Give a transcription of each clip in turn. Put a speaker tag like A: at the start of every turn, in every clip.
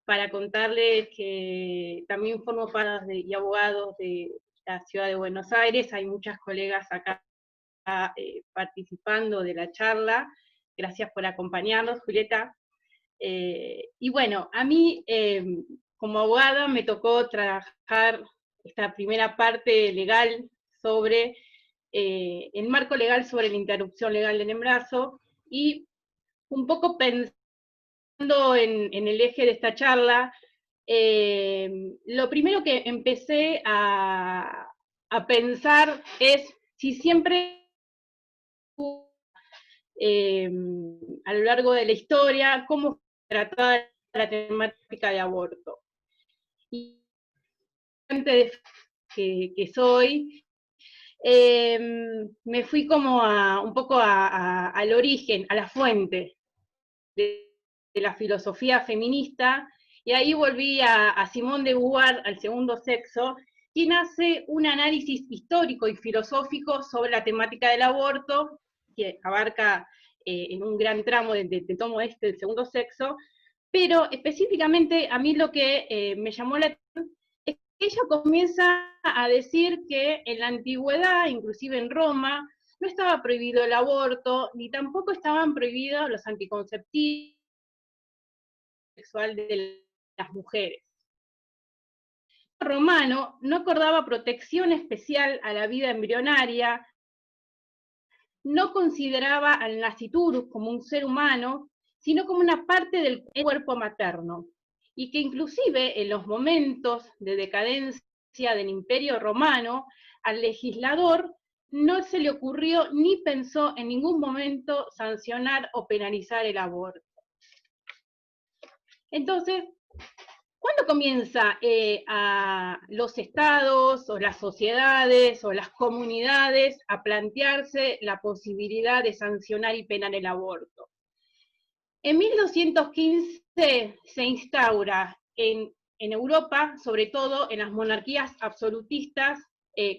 A: para contarles que también formo parte y abogados de la ciudad de Buenos Aires. Hay muchas colegas acá participando de la charla. Gracias por acompañarnos, Julieta. Y bueno, a mí como abogada me tocó trabajar esta primera parte legal sobre el marco legal sobre la interrupción legal del embarazo, y un poco pensando en el eje de esta charla, lo primero que empecé a pensar es si siempre a lo largo de la historia, cómo tratar la temática de aborto. Y antes que soy, me fui como un poco al origen, a la fuente de la filosofía feminista, y ahí volví a Simone de Beauvoir, al segundo sexo, quien hace un análisis histórico y filosófico sobre la temática del aborto, que abarca en un gran tramo del tomo del segundo sexo, pero específicamente a mí lo que me llamó la atención es que ella comienza a decir que en la antigüedad, inclusive en Roma, no estaba prohibido el aborto, ni tampoco estaban prohibidos los anticonceptivos sexual de las mujeres. El romano no acordaba protección especial a la vida embrionaria, no consideraba al nasciturus como un ser humano, sino como una parte del cuerpo materno, y que inclusive en los momentos de decadencia del Imperio Romano, al legislador no se le ocurrió ni pensó en ningún momento sancionar o penalizar el aborto. Entonces, ¿cuándo comienza a los estados o las sociedades o las comunidades a plantearse la posibilidad de sancionar y penar el aborto? En 1215 se instaura en Europa, sobre todo en las monarquías absolutistas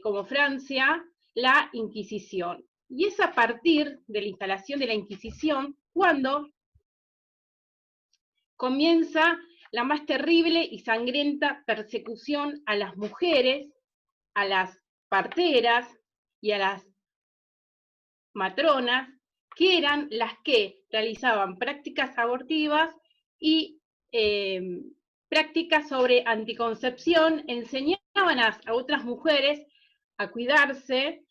A: como Francia, la Inquisición. Y es a partir de la instalación de la Inquisición cuando comienza la más terrible y sangrienta persecución a las mujeres, a las parteras y a las matronas, que eran las que realizaban prácticas abortivas y prácticas sobre anticoncepción, enseñaban a otras mujeres a cuidarse,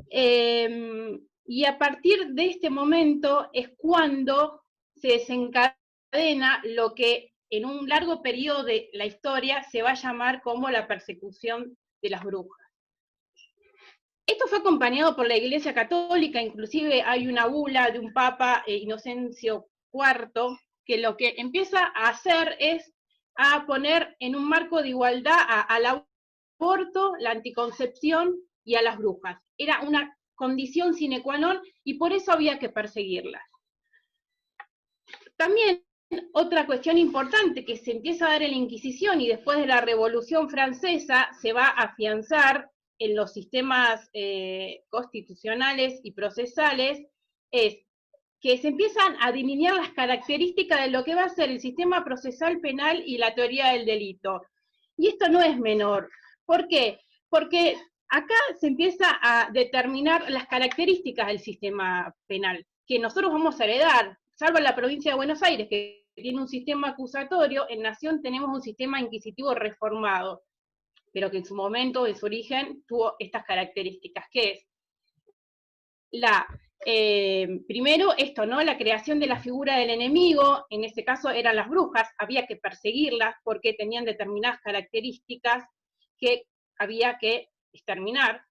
A: y a partir de este momento es cuando se desencadena lo que en un largo periodo de la historia se va a llamar como la persecución de las brujas. Esto fue acompañado por la Iglesia Católica, inclusive hay una bula de un Papa, Inocencio IV, que lo que empieza a hacer es a poner en un marco de igualdad al aborto, la anticoncepción y a las brujas. Era una condición sine qua non y por eso había que perseguirlas. También otra cuestión importante que se empieza a dar en la Inquisición y después de la Revolución Francesa se va a afianzar en los sistemas constitucionales y procesales, es que se empiezan a delinear las características de lo que va a ser el sistema procesal penal y la teoría del delito. Y esto no es menor. ¿Por qué? Porque acá se empieza a determinar las características del sistema penal, que nosotros vamos a heredar, salvo la provincia de Buenos Aires, que tiene un sistema acusatorio. En Nación tenemos un sistema inquisitivo reformado, pero que en su momento, en su origen, tuvo estas características, que es primero esto, ¿no? La creación de la figura del enemigo, en este caso eran las brujas, había que perseguirlas porque tenían determinadas características que había que exterminar.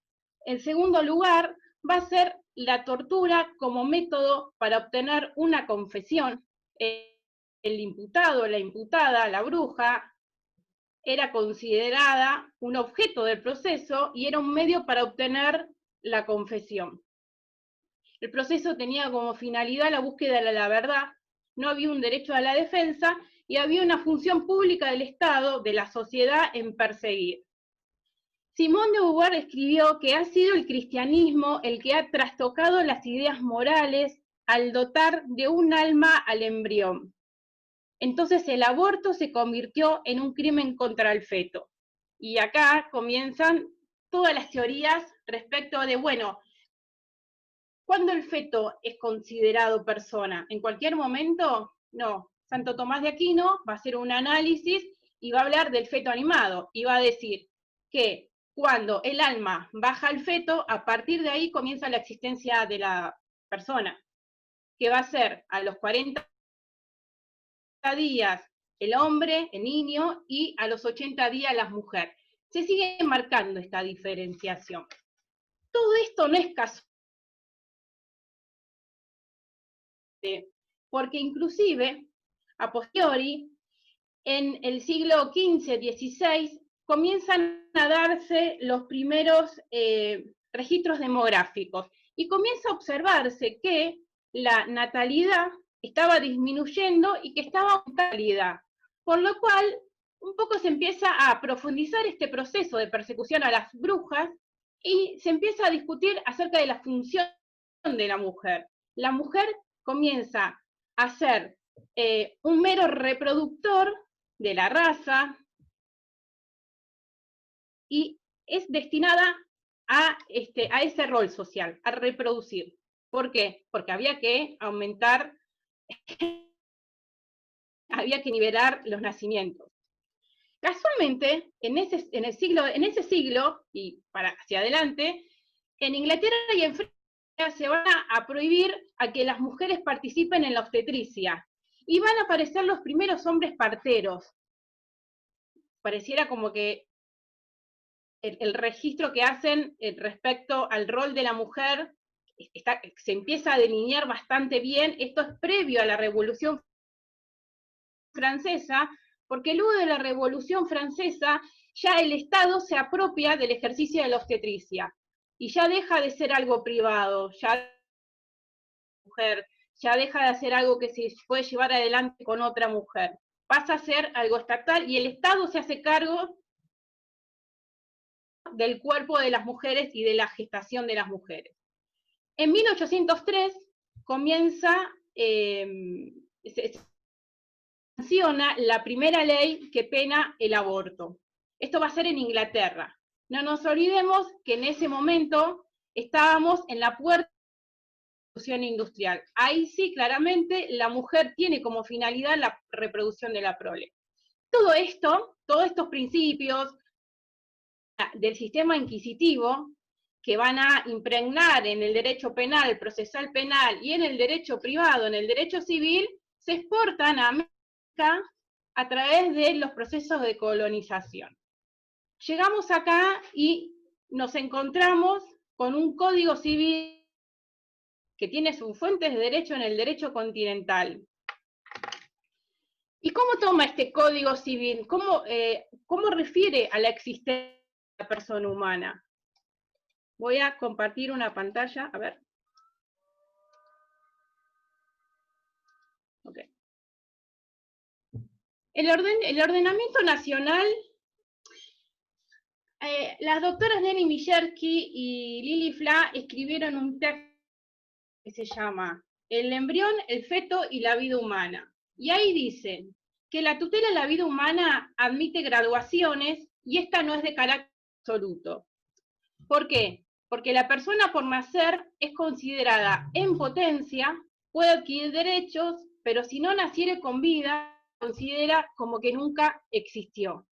A: En segundo lugar, va a ser la tortura como método para obtener una confesión. El imputado, la imputada, la bruja, era considerada un objeto del proceso y era un medio para obtener la confesión. El proceso tenía como finalidad la búsqueda de la verdad, no había un derecho a la defensa y había una función pública del Estado, de la sociedad, en perseguir. Simone de Beauvoir escribió que ha sido el cristianismo el que ha trastocado las ideas morales al dotar de un alma al embrión. entonces el aborto se convirtió en un crimen contra el feto. Y acá comienzan todas las teorías respecto de, bueno, ¿cuándo el feto es considerado persona? ¿En cualquier momento? No. Santo Tomás de Aquino va a hacer un análisis y va a hablar del feto animado, y va a decir que cuando el alma baja al feto, a partir de ahí comienza la existencia de la persona, que va a ser a los 40 días el hombre, el niño, y a los 80 días la mujer. Se sigue marcando esta diferenciación. Todo esto no es casual, porque inclusive, a posteriori, en el siglo XV-XVI, comienzan a darse los primeros registros demográficos, y comienza a observarse que la natalidad estaba disminuyendo y que estaba en calidad, por lo cual un poco se empieza a profundizar este proceso de persecución a las brujas, y se empieza a discutir acerca de la función de la mujer. La mujer comienza a ser un mero reproductor de la raza, y es destinada a ese rol social, a reproducir. ¿Por qué? Porque había que aumentar, había que nivelar los nacimientos. Casualmente, en ese siglo, y para hacia adelante, en Inglaterra y en Francia se van a prohibir a que las mujeres participen en la obstetricia, y van a aparecer los primeros hombres parteros. Pareciera como que el registro que hacen respecto al rol de la mujer se empieza a delinear bastante bien. Esto es previo a la Revolución Francesa, porque luego de la Revolución Francesa ya el Estado se apropia del ejercicio de la obstetricia, y ya deja de ser algo privado, ya mujer, ya deja de hacer algo que se puede llevar adelante con otra mujer, pasa a ser algo estatal, y el Estado se hace cargo del cuerpo de las mujeres y de la gestación de las mujeres. En 1803 comienza, se sanciona la primera ley que pena el aborto. Esto va a ser en Inglaterra. No nos olvidemos que en ese momento estábamos en la puerta de la revolución industrial. Ahí sí, claramente, la mujer tiene como finalidad la reproducción de la prole. Todo esto, todos estos principios del sistema inquisitivo, que van a impregnar en el derecho penal, procesal penal, y en el derecho privado, en el derecho civil, se exportan a América a través de los procesos de colonización. Llegamos acá y nos encontramos con un código civil que tiene sus fuentes de derecho en el derecho continental. ¿Y cómo toma este código civil? ¿Cómo refiere a la existencia de la persona humana? Voy a compartir una pantalla, a ver. Okay. El ordenamiento nacional, las doctoras Nelly Miyerski y Lili Fla escribieron un texto que se llama El embrión, el feto y la vida humana. Y ahí dicen que la tutela de la vida humana admite graduaciones, y esta no es de carácter absoluto. ¿Por qué? Porque la persona por nacer es considerada en potencia, puede adquirir derechos, pero si no naciere con vida, considera como que nunca existió.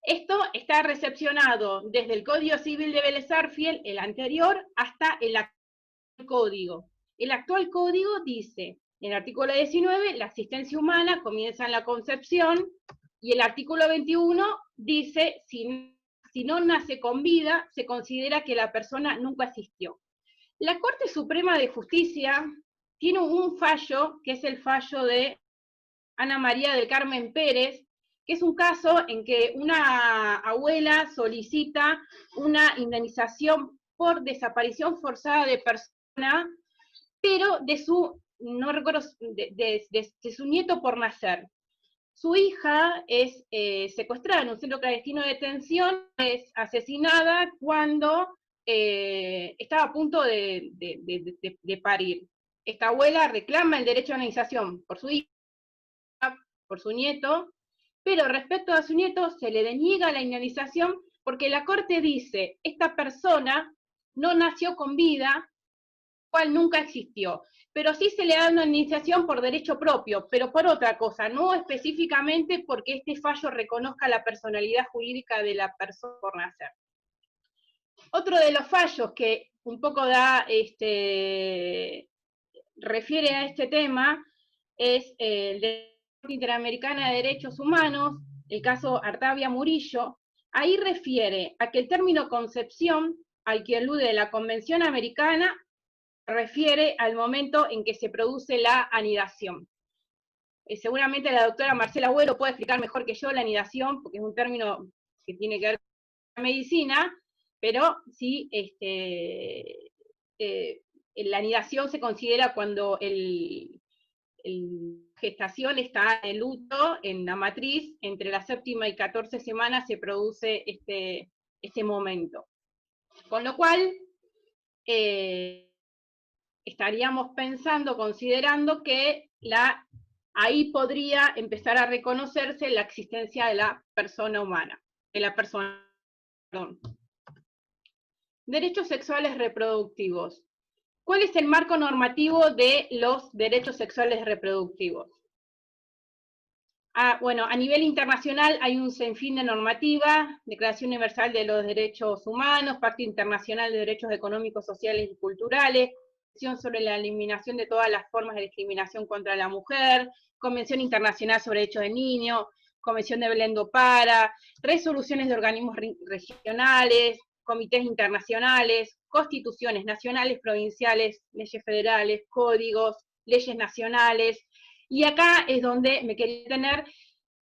A: Esto está recepcionado desde el Código Civil de Vélez Sarsfield, el anterior, hasta el actual código. El actual código dice, en el artículo 19, la existencia humana comienza en la concepción, y el artículo 21 dice, si no nace con vida, se considera que la persona nunca existió. La Corte Suprema de Justicia tiene un fallo, que es el fallo de Ana María del Carmen Pérez, que es un caso en que una abuela solicita una indemnización por desaparición forzada de persona, pero de su, no recuerdo, de su nieto por nacer. Su hija es secuestrada en un centro clandestino de detención, es asesinada cuando estaba a punto de parir. Esta abuela reclama el derecho a indemnización por su hija, por su nieto, pero respecto a su nieto se le deniega la indemnización porque la Corte dice, esta persona no nació con vida, cual nunca existió, pero sí se le da una indemnización por derecho propio, pero por otra cosa, no específicamente porque este fallo reconozca la personalidad jurídica de la persona por nacer. Otro de los fallos que un poco refiere a este tema es el de la Corte Interamericana de Derechos Humanos, el caso Artavia Murillo. Ahí refiere a que el término concepción, al que alude la Convención Americana, refiere al momento en que se produce la anidación. Seguramente la doctora Marcela Agüero puede explicar mejor que yo la anidación, porque es un término que tiene que ver con la medicina, pero sí, la anidación se considera cuando la gestación está en luto, en la matriz, entre la 7ª y 14 semanas se produce este momento. Con lo cual, estaríamos pensando, considerando que ahí podría empezar a reconocerse la existencia de la persona humana, perdón. Derechos sexuales reproductivos. ¿Cuál es el marco normativo de los derechos sexuales reproductivos? Bueno, a nivel internacional hay un sinfín de normativa, Declaración Universal de los Derechos Humanos, Pacto Internacional de Derechos Económicos, Sociales y Culturales, Convención sobre la eliminación de todas las formas de discriminación contra la mujer, Convención Internacional sobre Derechos del Niño, Convención de Belén do Pará, resoluciones de organismos regionales, comités internacionales, constituciones nacionales, provinciales, leyes federales, códigos, leyes nacionales. Y acá es donde me quería detener,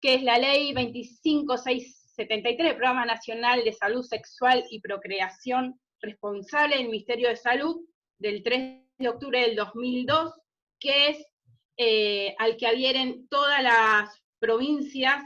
A: que es la ley 25673, Programa Nacional de Salud Sexual y Procreación Responsable del Ministerio de Salud, del 3 de octubre del 2002, que es al que adhieren todas las provincias.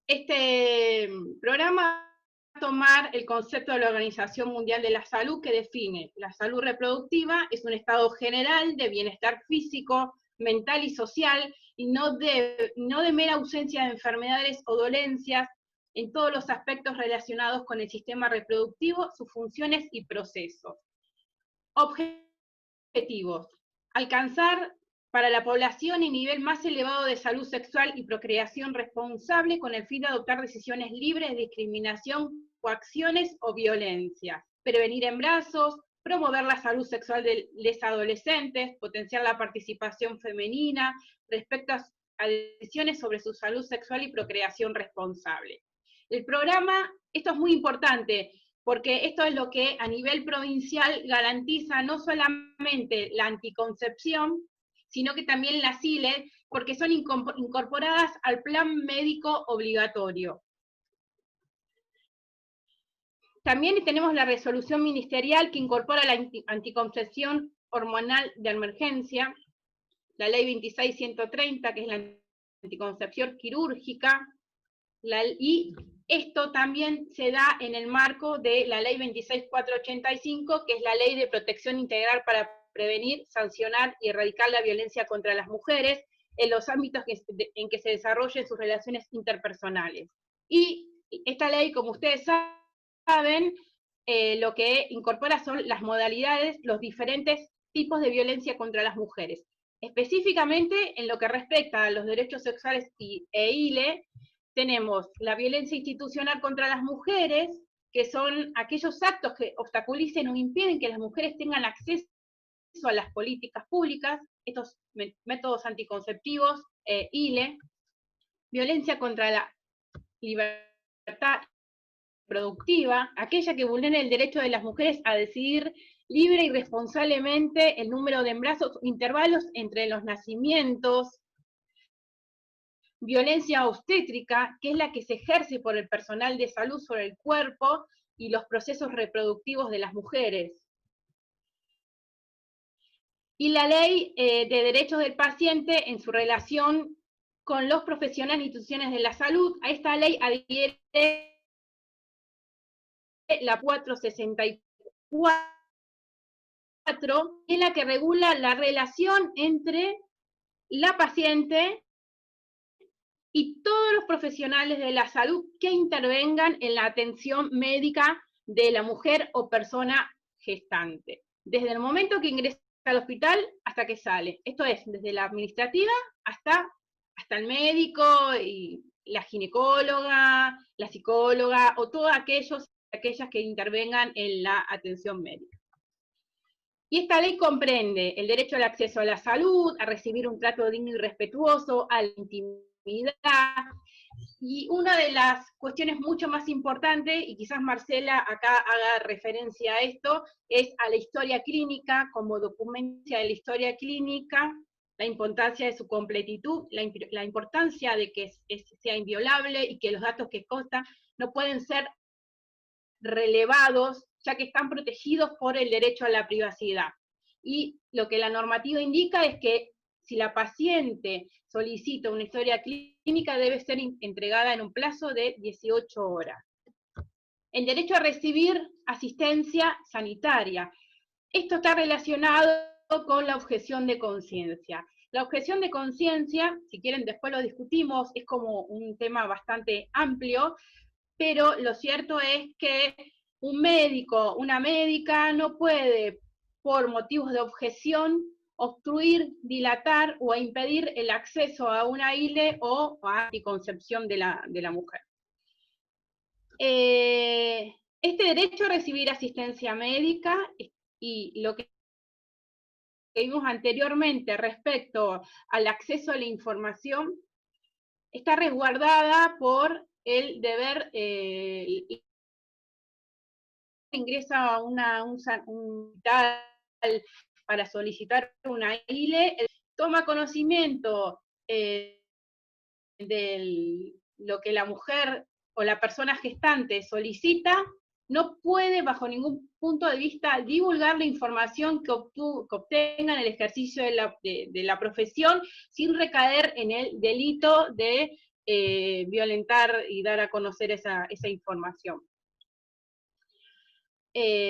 A: Este programa va a tomar el concepto de la Organización Mundial de la Salud, que define la salud reproductiva es un estado general de bienestar físico, mental y social, y no de mera ausencia de enfermedades o dolencias en todos los aspectos relacionados con el sistema reproductivo, sus funciones y procesos. Objetivos: alcanzar para la población el nivel más elevado de salud sexual y procreación responsable con el fin de adoptar decisiones libres de discriminación, coacciones o violencia, prevenir embarazos, promover la salud sexual de los adolescentes, potenciar la participación femenina respecto a decisiones sobre su salud sexual y procreación responsable. El programa, esto es muy importante, porque esto es lo que a nivel provincial garantiza no solamente la anticoncepción, sino que también las ILE, porque son incorporadas al plan médico obligatorio. También tenemos la resolución ministerial que incorpora la anticoncepción hormonal de emergencia, la ley 26130, que es la anticoncepción quirúrgica, y esto también se da en el marco de la ley 26485, que es la ley de protección integral para prevenir, sancionar y erradicar la violencia contra las mujeres en los ámbitos en que se desarrollen sus relaciones interpersonales. Y esta ley, como ustedes saben, lo que incorpora son las modalidades, los diferentes tipos de violencia contra las mujeres. Específicamente, en lo que respecta a los derechos sexuales e ILE, tenemos la violencia institucional contra las mujeres, que son aquellos actos que obstaculicen o impiden que las mujeres tengan acceso a las políticas públicas, estos métodos anticonceptivos, ILE, violencia contra la libertad productiva, aquella que vulnera el derecho de las mujeres a decidir libre y responsablemente el número de embarazos, intervalos entre los nacimientos, violencia obstétrica, que es la que se ejerce por el personal de salud sobre el cuerpo y los procesos reproductivos de las mujeres. Y la ley de derechos del paciente en su relación con los profesionales e instituciones de la salud. A esta ley adhiere la 464, en la que regula la relación entre la paciente y todos los profesionales de la salud que intervengan en la atención médica de la mujer o persona gestante, desde el momento que ingresa al hospital hasta que sale. Esto es, desde la administrativa hasta el médico y la ginecóloga, la psicóloga o todos aquellas que intervengan en la atención médica. Y esta ley comprende el derecho al acceso a la salud, a recibir un trato digno y respetuoso, a la intimidad, y una de las cuestiones mucho más importantes, y quizás Marcela acá haga referencia a esto, es a la historia clínica, como documentación de la historia clínica, la importancia de su completitud, la importancia de que sea inviolable y que los datos que constan no pueden ser relevados, ya que están protegidos por el derecho a la privacidad. Y lo que la normativa indica es que si la paciente solicita una historia clínica, debe ser entregada en un plazo de 18 horas. El derecho a recibir asistencia sanitaria. Esto está relacionado con la objeción de conciencia. La objeción de conciencia, si quieren después lo discutimos, es como un tema bastante amplio, pero lo cierto es que un médico, una médica no puede, por motivos de objeción, obstruir, dilatar o impedir el acceso a una ILE o a anticoncepción de la mujer. Este derecho a recibir asistencia médica y lo que vimos anteriormente respecto al acceso a la información está resguardada por el deber, ingresa a un hospital para solicitar una ILE, toma conocimiento de lo que la mujer o la persona gestante solicita, no puede bajo ningún punto de vista divulgar la información que obtenga en el ejercicio de la profesión sin recaer en el delito de violentar y dar a conocer esa información.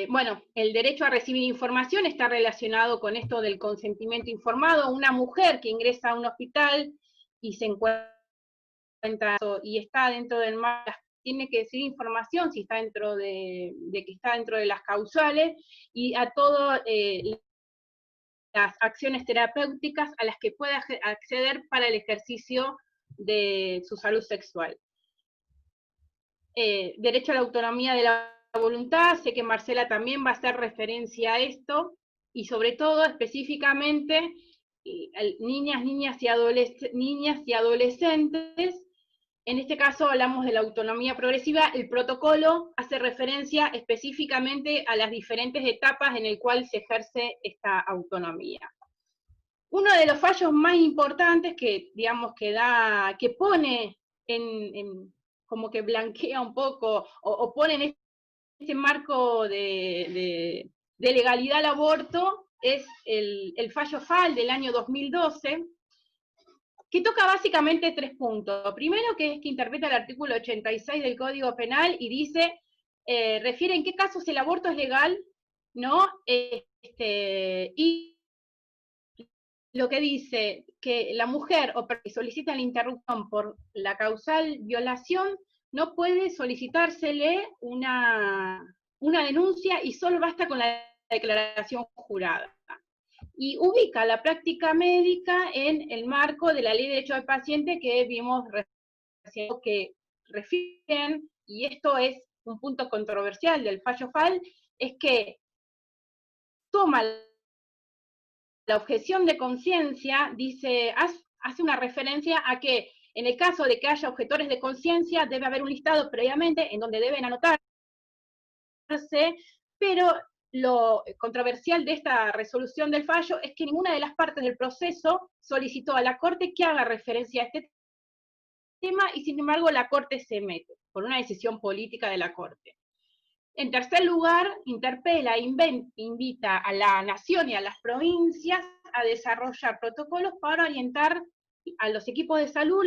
A: Bueno, el derecho a recibir información está relacionado con esto del consentimiento informado. Una mujer que ingresa a un hospital y se encuentra y está dentro del marco, tiene que decir información si está dentro de que está dentro de las causales, y a todas las acciones terapéuticas a las que puede acceder para el ejercicio de su salud sexual. Derecho a la autonomía de la voluntad, sé que Marcela también va a hacer referencia a esto, y sobre todo específicamente niñas y adolescentes. En este caso hablamos de la autonomía progresiva. El protocolo hace referencia específicamente a las diferentes etapas en las cuales se ejerce esta autonomía. Uno de los fallos más importantes que, digamos, que pone como que blanquea un poco, o pone en este marco de legalidad al aborto, es el fallo FAL del año 2012, que toca básicamente 3 puntos. Primero, que es que interpreta el artículo 86 del Código Penal y dice, refiere en qué casos el aborto es legal, ¿no? Y lo que dice que la mujer o que solicita la interrupción por la causal violación no puede solicitársele una denuncia y solo basta con la declaración jurada. Y ubica la práctica médica en el marco de la Ley de Derecho del Paciente que vimos recién, que refieren, y esto es un punto controversial del fallo FAL, es que toma la objeción de conciencia, dice, hace una referencia a que en el caso de que haya objetores de conciencia debe haber un listado previamente en donde deben anotarse, pero lo controversial de esta resolución del fallo es que ninguna de las partes del proceso solicitó a la Corte que haga referencia a este tema, y sin embargo la Corte se mete, por una decisión política de la Corte. En tercer lugar, interpela e invita a la nación y a las provincias a desarrollar protocolos para orientar a los equipos de salud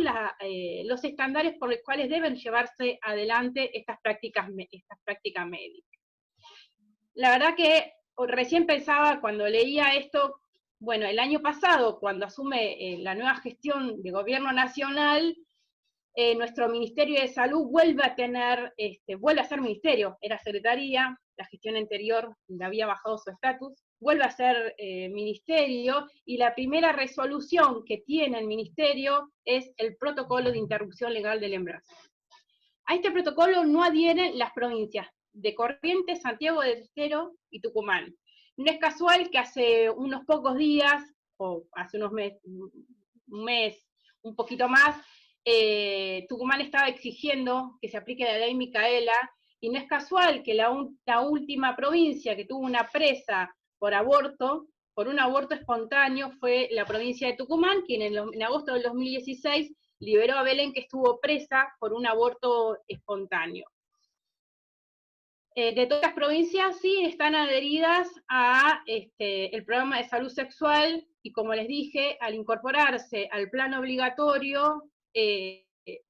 A: los estándares por los cuales deben llevarse adelante estas prácticas médicas. La verdad que recién pensaba cuando leía esto, bueno, el año pasado, cuando asume la nueva gestión de gobierno nacional, nuestro Ministerio de Salud vuelve a tener, vuelve a ser ministerio, era secretaría, la gestión anterior le había bajado su estatus, vuelve a ser ministerio, y la primera resolución que tiene el ministerio es el protocolo de interrupción legal del embarazo. A este protocolo no adhieren las provincias de Corrientes, Santiago del Estero y Tucumán. No es casual que hace unos pocos días, o hace un mes, un poquito más, Tucumán estaba exigiendo que se aplique la ley Micaela, y no es casual que la última provincia que tuvo una presa por un aborto espontáneo, fue la provincia de Tucumán, quien en agosto del 2016 liberó a Belén, que estuvo presa por un aborto espontáneo. De todas las provincias sí están adheridas a el programa de salud sexual, y como les dije, al incorporarse al plan obligatorio,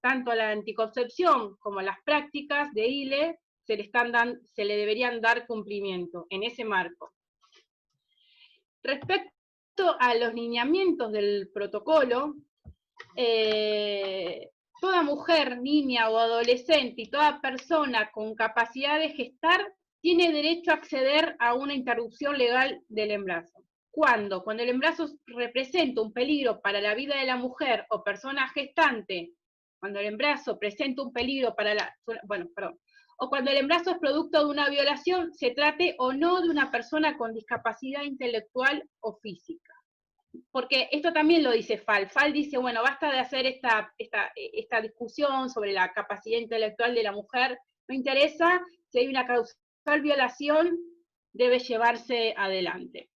A: tanto a la anticoncepción como a las prácticas de ILE, se le deberían dar cumplimiento en ese marco. Respecto a los lineamientos del protocolo, toda mujer, niña o adolescente y toda persona con capacidad de gestar tiene derecho a acceder a una interrupción legal del embarazo. ¿Cuándo? Cuando el embarazo representa un peligro para la vida de la mujer o persona gestante, cuando el embarazo presenta un peligro para o cuando el embarazo es producto de una violación, se trate o no de una persona con discapacidad intelectual o física. Porque esto también lo dice FAL. FAL dice, bueno, basta de hacer esta discusión sobre la capacidad intelectual de la mujer, no interesa, si hay una causal violación, debe llevarse adelante.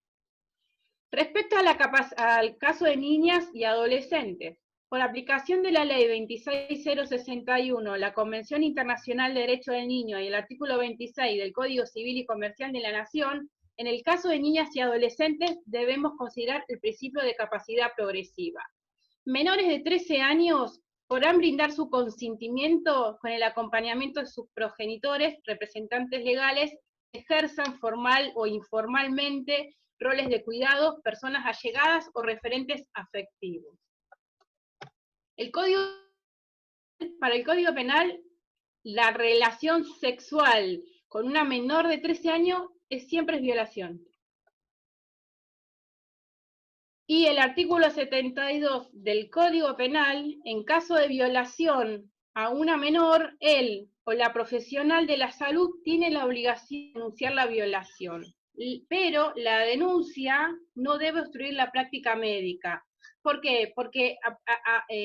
A: Respecto al caso de niñas y adolescentes, por aplicación de la ley 26061, la Convención Internacional de Derechos del Niño y el artículo 26 del Código Civil y Comercial de la Nación, en el caso de niñas y adolescentes debemos considerar el principio de capacidad progresiva. Menores de 13 años podrán brindar su consentimiento con el acompañamiento de sus progenitores, representantes legales, que ejerzan formal o informalmente roles de cuidado, personas allegadas o referentes afectivos. Para el Código Penal, la relación sexual con una menor de 13 años siempre es violación. Y el artículo 72 del Código Penal, en caso de violación a una menor, él o la profesional de la salud tiene la obligación de denunciar la violación. Pero la denuncia no debe obstruir la práctica médica. ¿Por qué? Porque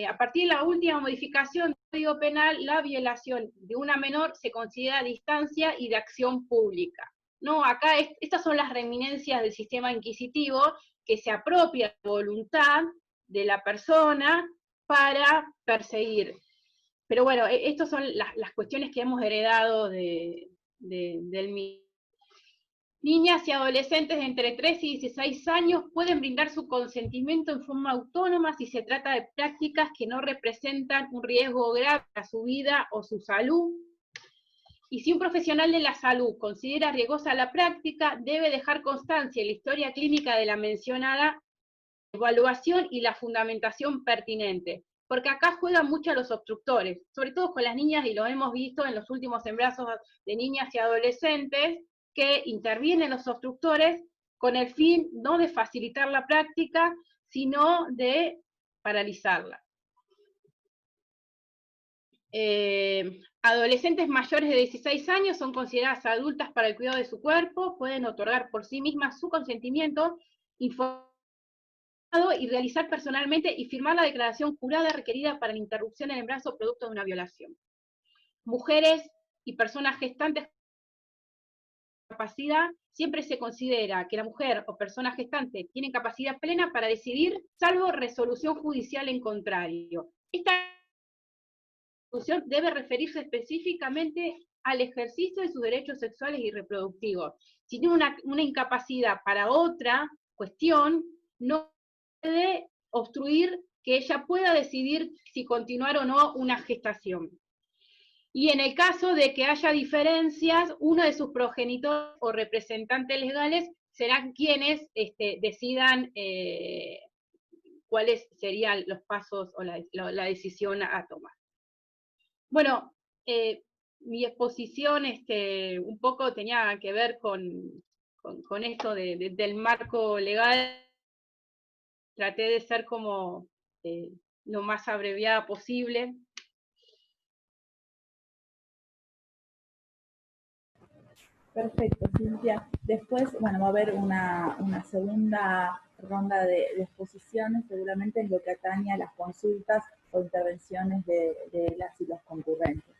A: a partir de la última modificación del Código Penal, la violación de una menor se considera a distancia y de acción pública. No, acá estas son las reminencias del sistema inquisitivo, que se apropia la voluntad de la persona para perseguir. Pero bueno, estas son las cuestiones que hemos heredado del mismo. Niñas y adolescentes de entre 13 y 16 años pueden brindar su consentimiento en forma autónoma si se trata de prácticas que no representan un riesgo grave a su vida o su salud. Y si un profesional de la salud considera riesgosa la práctica, debe dejar constancia en la historia clínica de la mencionada evaluación y la fundamentación pertinente. Porque acá juegan mucho los obstructores, sobre todo con las niñas, y lo hemos visto en los últimos embarazos de niñas y adolescentes, que intervienen los obstructores con el fin no de facilitar la práctica, sino de paralizarla. Adolescentes mayores de 16 años son consideradas adultas para el cuidado de su cuerpo, pueden otorgar por sí mismas su consentimiento informado y realizar personalmente y firmar la declaración jurada requerida para la interrupción del embarazo producto de una violación. Mujeres y personas gestantes con capacidad, siempre se considera que la mujer o persona gestante tiene capacidad plena para decidir, salvo resolución judicial en contrario. Esta resolución debe referirse específicamente al ejercicio de sus derechos sexuales y reproductivos. Si tiene una incapacidad para otra cuestión, no puede obstruir que ella pueda decidir si continuar o no una gestación. Y en el caso de que haya diferencias, uno de sus progenitores o representantes legales serán quienes decidan cuáles serían los pasos o la decisión a tomar. Bueno, mi exposición un poco tenía que ver con esto del marco legal. Traté de ser como lo más abreviada posible.
B: Perfecto, Cintia. Después, bueno, va a haber una segunda ronda de exposiciones, seguramente en lo que atañe a las consultas o intervenciones de las y los concurrentes.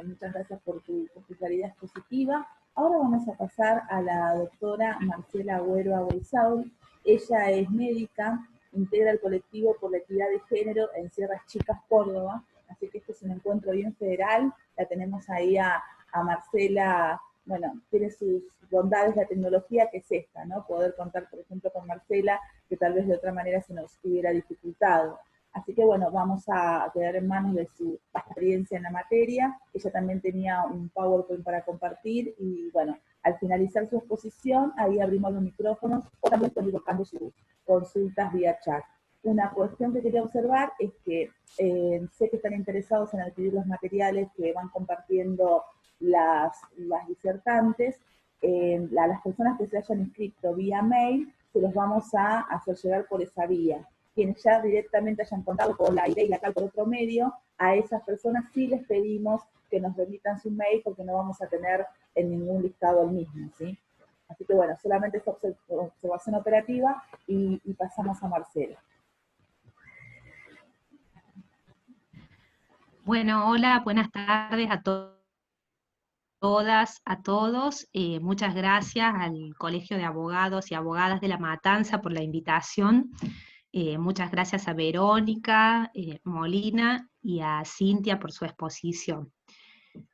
B: Muchas gracias por tu claridad expositiva. Ahora vamos a pasar a la doctora Marcela Agüero Agüizaul. Ella es médica, integra el colectivo por la equidad de género en Sierras Chicas, Córdoba. Así que este es un encuentro bien federal. La tenemos ahí a Marcela. Bueno, tiene sus bondades la tecnología, que es esta, ¿no? Poder contar, por ejemplo, con Marcela, que tal vez de otra manera se nos hubiera dificultado. Así que bueno, vamos a quedar en manos de su experiencia en la materia. Ella también tenía un PowerPoint para compartir y bueno, al finalizar su exposición, ahí abrimos los micrófonos o también estoy buscando sus consultas vía chat. Una cuestión que quería observar es que sé que están interesados en adquirir los materiales que van compartiendo las disertantes. A las personas que se hayan inscrito vía mail, se los vamos a hacer llegar por esa vía. Quienes ya directamente hayan contado con la idea y la tal por otro medio, a esas personas sí les pedimos que nos remitan su mail porque no vamos a tener en ningún listado el mismo, ¿sí? Así que bueno, solamente esta observación operativa y pasamos a Marcela.
C: Bueno, hola, buenas tardes a todas, a todos. Muchas gracias al Colegio de Abogados y Abogadas de La Matanza por la invitación. Muchas gracias a Verónica Molina y a Cintia por su exposición.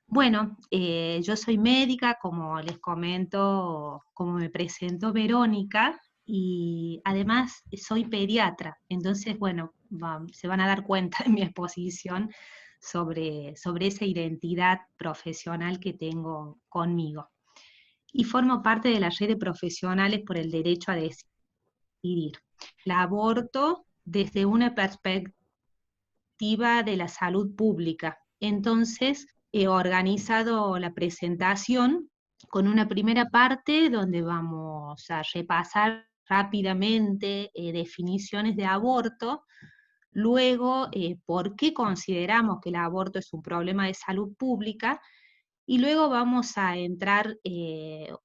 C: Bueno, yo soy médica, como les comento, como me presento Verónica, y además soy pediatra. Entonces, bueno, se van a dar cuenta en mi exposición sobre esa identidad profesional que tengo conmigo. Y formo parte de la red de profesionales por el derecho a decidir. El aborto desde una perspectiva de la salud pública. Entonces, he organizado la presentación con una primera parte donde vamos a repasar rápidamente definiciones de aborto, luego por qué consideramos que el aborto es un problema de salud pública, y luego vamos a entrar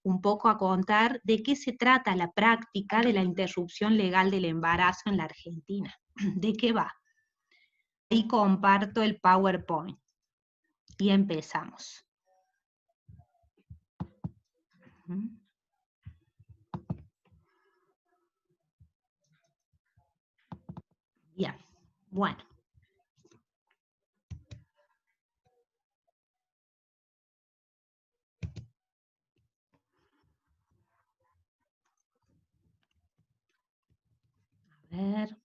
C: un poco a contar de qué se trata la práctica de la interrupción legal del embarazo en la Argentina, de qué va. Ahí comparto el PowerPoint y empezamos. Bien, bueno. A ver,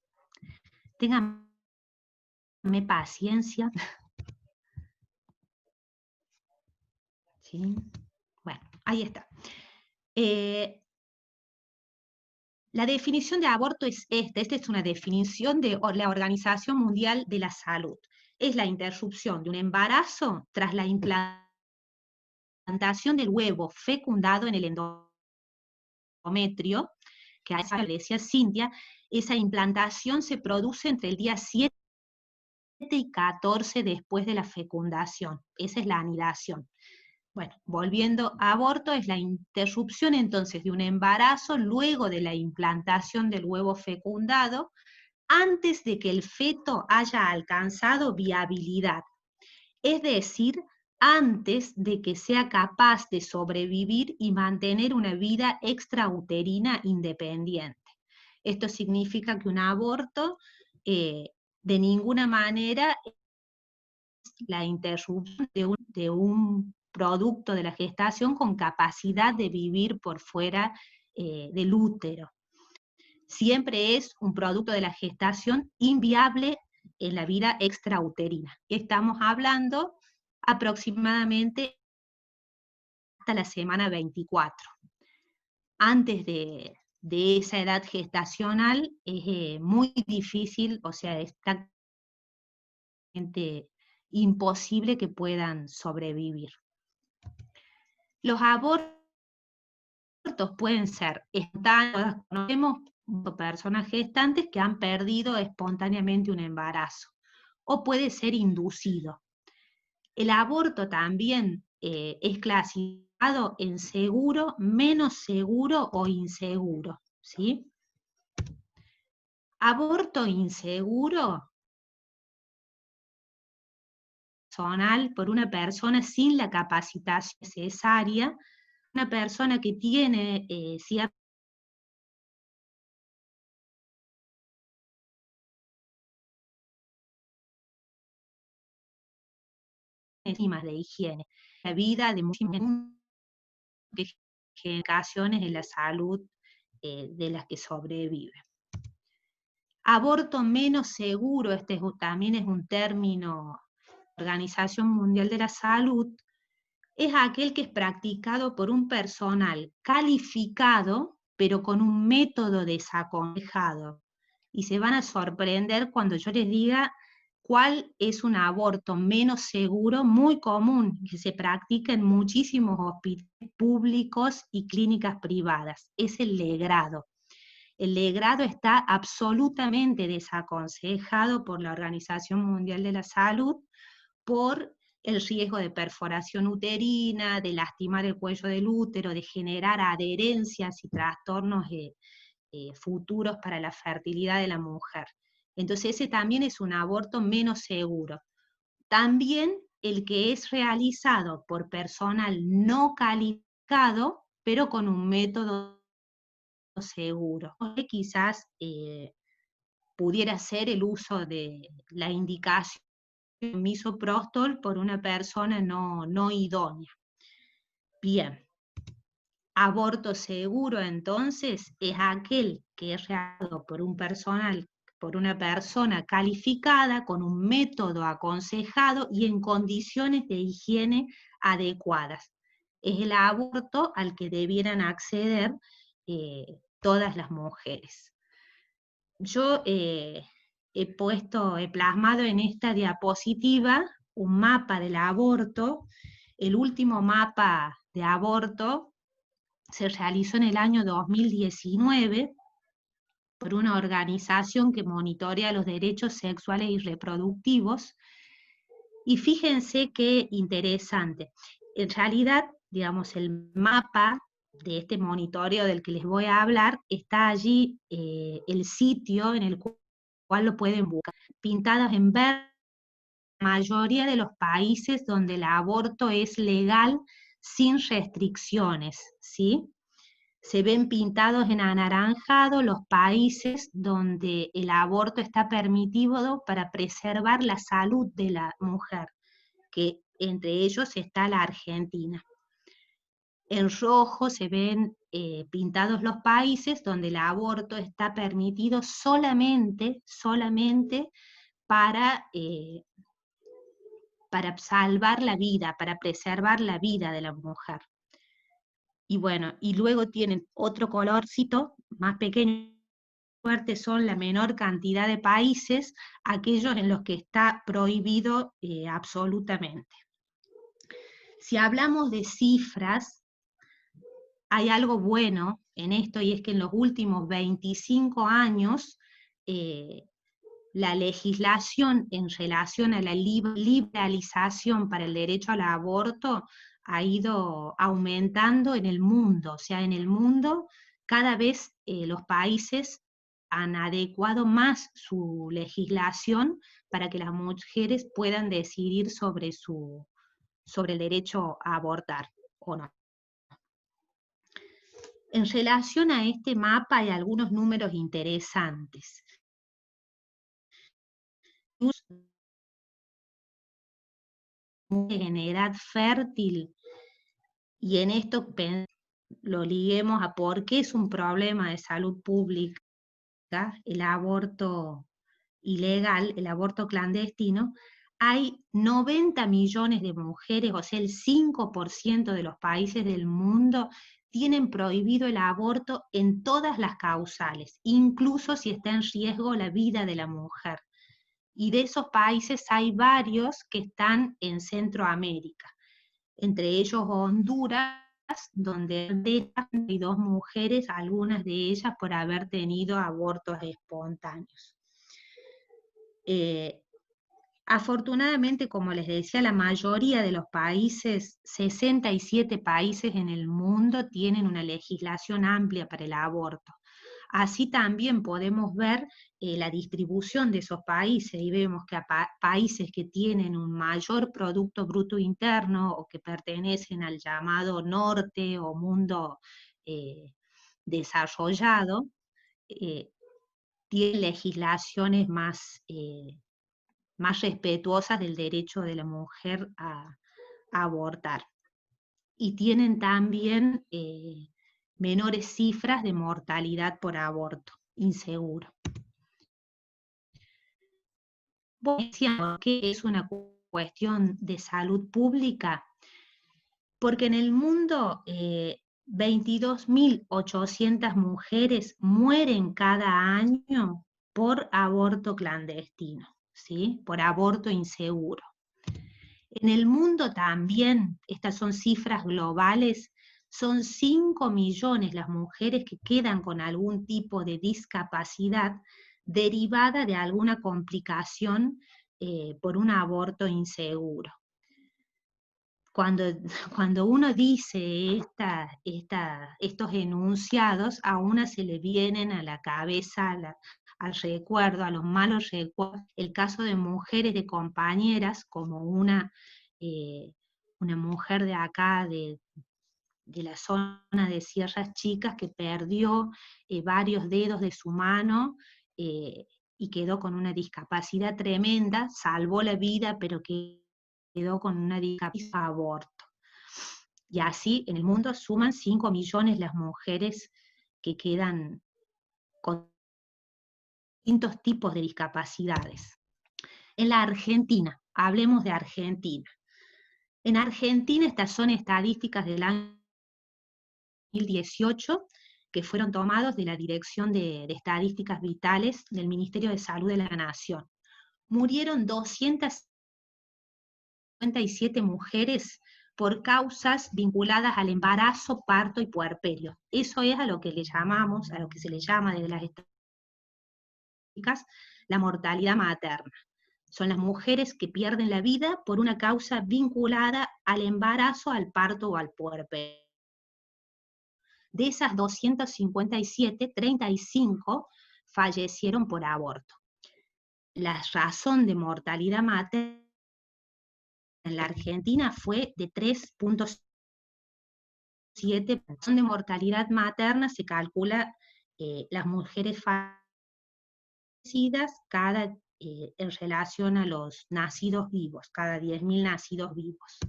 C: ténganme paciencia. ¿Sí? Bueno, ahí está. La definición de aborto es esta. Esta es una definición de la Organización Mundial de la Salud. Es la interrupción de un embarazo tras la implantación del huevo fecundado en el endometrio, que a esa le decía Cintia. Esa implantación se produce entre el día 7 y 14 después de la fecundación. Esa es la anidación. Bueno, volviendo a aborto, es la interrupción entonces de un embarazo luego de la implantación del huevo fecundado, antes de que el feto haya alcanzado viabilidad, es decir, antes de que sea capaz de sobrevivir y mantener una vida extrauterina independiente. Esto significa que un aborto de ninguna manera es la interrupción de un producto de la gestación con capacidad de vivir por fuera del útero. Siempre es un producto de la gestación inviable en la vida extrauterina. Estamos hablando aproximadamente hasta la semana 24. Antes de esa edad gestacional es muy difícil, o sea, es prácticamente imposible que puedan sobrevivir. Los abortos pueden ser espontáneos, conocemos personas gestantes que han perdido espontáneamente un embarazo, o puede ser inducido. El aborto también es clasificado en seguro, menos seguro o inseguro, ¿sí? Aborto inseguro personal por una persona sin la capacitación necesaria, una persona que tiene cierta enzimas de higiene, la vida de muchísimas generaciones en la salud de las que sobreviven. Aborto menos seguro, también es un término de la Organización Mundial de la Salud, es aquel que es practicado por un personal calificado, pero con un método desaconsejado. Y se van a sorprender cuando yo les diga cuál es un aborto menos seguro, muy común, que se practica en muchísimos hospitales públicos y clínicas privadas. Es el legrado. El legrado está absolutamente desaconsejado por la Organización Mundial de la Salud por el riesgo de perforación uterina, de lastimar el cuello del útero, de generar adherencias y trastornos futuros para la fertilidad de la mujer. Entonces ese también es un aborto menos seguro. También el que es realizado por personal no calificado, pero con un método seguro. Quizás pudiera ser el uso de la indicación de misoprostol por una persona no idónea. Bien. Aborto seguro, entonces, es aquel que es realizado por una persona calificada, con un método aconsejado y en condiciones de higiene adecuadas. Es el aborto al que debieran acceder todas las mujeres. Yo he plasmado en esta diapositiva un mapa del aborto. El último mapa de aborto se realizó en el año 2019 por una organización que monitorea los derechos sexuales y reproductivos. Y fíjense qué interesante. En realidad, digamos, el mapa de este monitoreo del que les voy a hablar, está allí el sitio en el cual lo pueden buscar. Pintados en verde, la mayoría de los países donde el aborto es legal sin restricciones, ¿sí? Se ven pintados en anaranjado los países donde el aborto está permitido para preservar la salud de la mujer, que entre ellos está la Argentina. En rojo se ven pintados los países donde el aborto está permitido solamente para salvar la vida, para preservar la vida de la mujer. Y bueno, y luego tienen otro colorcito más pequeño, fuerte, son la menor cantidad de países, aquellos en los que está prohibido absolutamente. Si hablamos de cifras, hay algo bueno en esto, y es que en los últimos 25 años, la legislación en relación a la liberalización para el derecho al aborto ha ido aumentando en el mundo. O sea, en el mundo cada vez los países han adecuado más su legislación para que las mujeres puedan decidir sobre el derecho a abortar o no. En relación a este mapa hay algunos números interesantes. En edad fértil, y en esto lo liguemos a por qué es un problema de salud pública el aborto ilegal, el aborto clandestino. Hay 90 millones de mujeres, o sea, el 5% de los países del mundo tienen prohibido el aborto en todas las causales, incluso si está en riesgo la vida de la mujer. y de esos países hay varios que están en Centroamérica, entre ellos Honduras, donde hay 2 mujeres, algunas de ellas por haber tenido abortos espontáneos. Afortunadamente, como les decía, la mayoría de los países, 67 países en el mundo, tienen una legislación amplia para el aborto. Así también podemos ver la distribución de esos países y vemos que a países que tienen un mayor Producto Bruto Interno o que pertenecen al llamado norte o mundo desarrollado, tienen legislaciones más respetuosas del derecho de la mujer a abortar. Y tienen también menores cifras de mortalidad por aborto inseguro. Decíamos que es una cuestión de salud pública, porque en el mundo 22.800 mujeres mueren cada año por aborto clandestino, ¿sí? Por aborto inseguro. En el mundo también, estas son cifras globales, son 5 millones las mujeres que quedan con algún tipo de discapacidad derivada de alguna complicación por un aborto inseguro. Cuando uno dice estos enunciados, a una se le vienen a la cabeza, al recuerdo, a los malos recuerdos, el caso de mujeres, de compañeras, como una mujer de acá, de la zona de Sierras Chicas, que perdió varios dedos de su mano y quedó con una discapacidad tremenda, salvó la vida, pero quedó con una discapacidad de aborto. Y así en el mundo suman 5 millones las mujeres que quedan con distintos tipos de discapacidades. En la Argentina, hablemos de Argentina. En Argentina estas son estadísticas del año 2018 que fueron tomados de la Dirección de Estadísticas Vitales del Ministerio de Salud de la Nación. Murieron 257 mujeres por causas vinculadas al embarazo, parto y puerperio. Eso es a lo que se le llama desde las estadísticas la mortalidad materna. Son las mujeres que pierden la vida por una causa vinculada al embarazo, al parto o al puerperio. De esas 257, 35 fallecieron por aborto. La razón de mortalidad materna en la Argentina fue de 3.7. La razón de mortalidad materna se calcula las mujeres fallecidas en relación a los nacidos vivos, cada 10.000 nacidos vivos.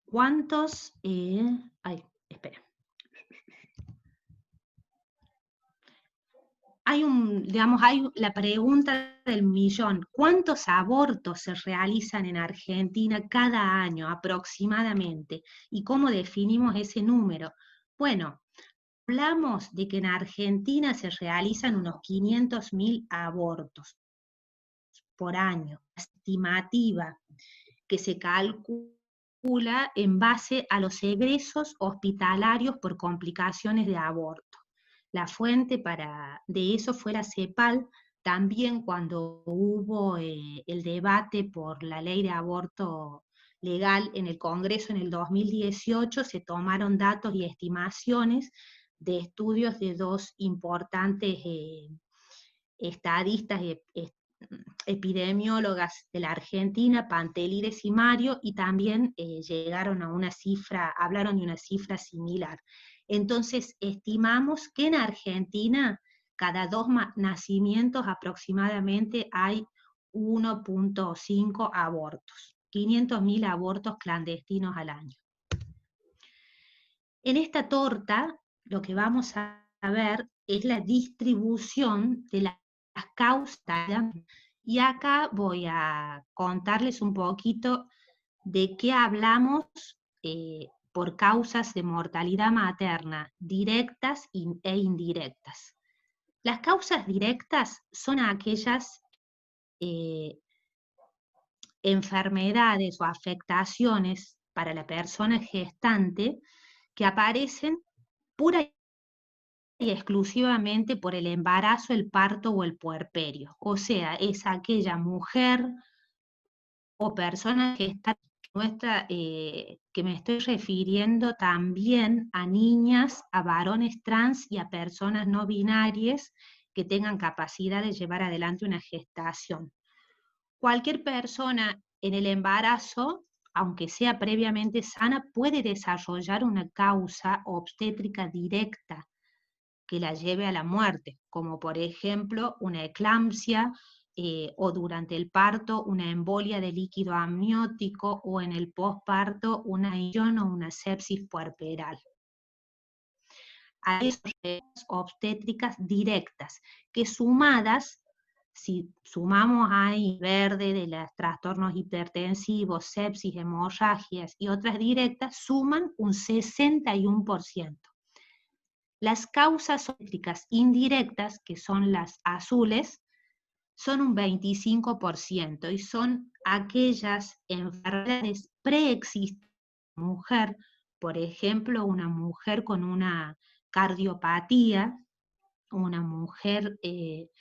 C: ¿Cuántos? Espera. Hay la pregunta del millón. ¿Cuántos abortos se realizan en Argentina cada año aproximadamente? ¿Y cómo definimos ese número? Bueno, hablamos de que en Argentina se realizan unos 500.000 abortos por año, estimativa, que se calcula en base a los egresos hospitalarios por complicaciones de aborto. La fuente de eso fue la CEPAL. También cuando hubo el debate por la ley de aborto legal en el Congreso en el 2018, se tomaron datos y estimaciones de estudios de 2 importantes estadistas epidemiólogas de la Argentina, Pantelides y Mario, y también hablaron de una cifra similar. Entonces, estimamos que en Argentina, cada 2 nacimientos aproximadamente hay 1.5 abortos, 500.000 abortos clandestinos al año. En esta torta, lo que vamos a ver es la distribución de las causas, y acá voy a contarles un poquito de qué hablamos por causas de mortalidad materna, directas e indirectas. Las causas directas son aquellas enfermedades o afectaciones para la persona gestante que aparecen pura y exclusivamente por el embarazo, el parto o el puerperio. O sea, es aquella mujer o persona que está que me estoy refiriendo también a niñas, a varones trans y a personas no binarias que tengan capacidad de llevar adelante una gestación. Cualquier persona en el embarazo, aunque sea previamente sana, puede desarrollar una causa obstétrica directa que la lleve a la muerte, como por ejemplo una eclampsia, o durante el parto una embolia de líquido amniótico, o en el posparto una ION o una sepsis puerperal. Hay obstétricas directas que sumadas, si sumamos ahí verde de los trastornos hipertensivos, sepsis, hemorragias y otras directas, suman un 61%. Las causas obstétricas indirectas, que son las azules, son un 25% y son aquellas enfermedades preexistentes de la mujer, por ejemplo, una mujer con una cardiopatía, una mujer que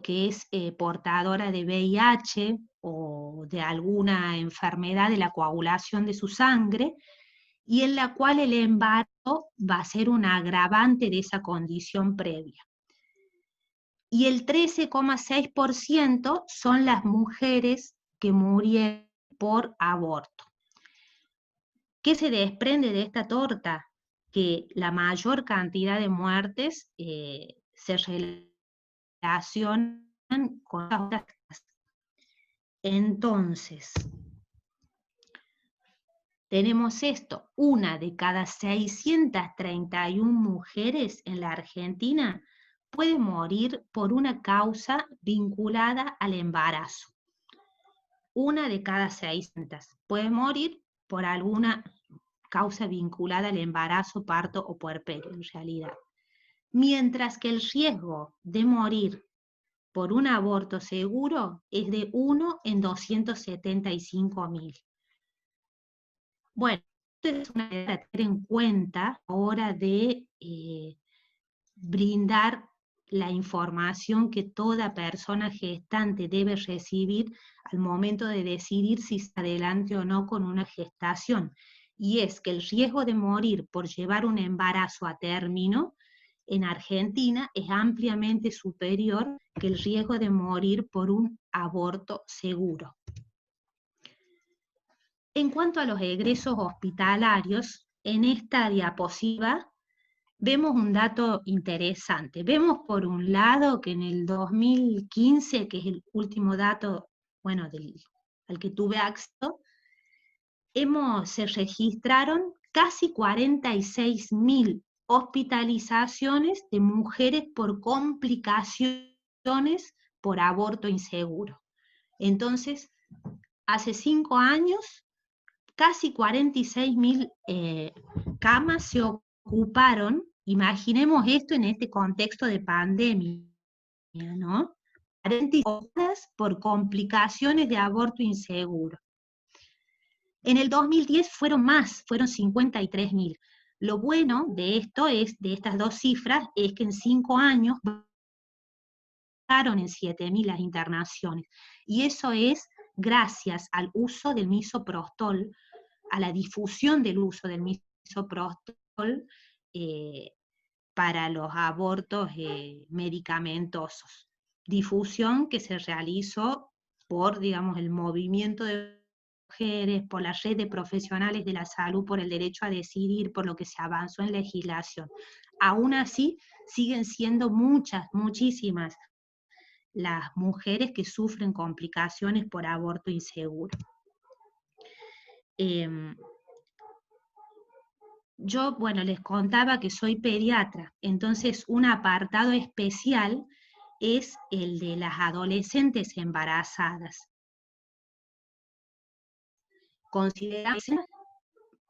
C: es portadora de VIH o de alguna enfermedad de la coagulación de su sangre, y en la cual el embarazo va a ser un agravante de esa condición previa. Y el 13,6% son las mujeres que murieron por aborto. ¿Qué se desprende de esta torta? Que la mayor cantidad de muertes se relacionan con las otras. Entonces, tenemos esto: una de cada 631 mujeres en la Argentina puede morir por una causa vinculada al embarazo. Una de cada 600 puede morir por alguna causa vinculada al embarazo, parto o puerperio, en realidad. Mientras que el riesgo de morir por un aborto seguro es de 1 en 275.000. Bueno, esto es una idea a tener en cuenta a la hora de brindar la información que toda persona gestante debe recibir al momento de decidir si está adelante o no con una gestación. Y es que el riesgo de morir por llevar un embarazo a término en Argentina es ampliamente superior que el riesgo de morir por un aborto seguro. En cuanto a los egresos hospitalarios, en esta diapositiva vemos un dato interesante. Vemos por un lado que en el 2015, que es el último dato, bueno, al que tuve acceso, se registraron casi 46.000 hospitalizaciones de mujeres por complicaciones por aborto inseguro. Entonces, hace 5 años, casi 46.000 camas se ocuparon. Imaginemos esto en este contexto de pandemia, ¿no? 40 horas por complicaciones de aborto inseguro. En el 2010 fueron más, fueron 53.000. Lo bueno de esto de estas dos cifras, es que en 5 años bajaron en 7.000 las internaciones. Y eso es gracias al uso del misoprostol, a la difusión del uso del misoprostol para los abortos medicamentosos. Difusión que se realizó por, digamos, el movimiento de mujeres, por la red de profesionales de la salud, por el derecho a decidir, por lo que se avanzó en legislación. Aún así, siguen siendo muchísimas las mujeres que sufren complicaciones por aborto inseguro. Yo, bueno, les contaba que soy pediatra, entonces un apartado especial es el de las adolescentes embarazadas. Consideramos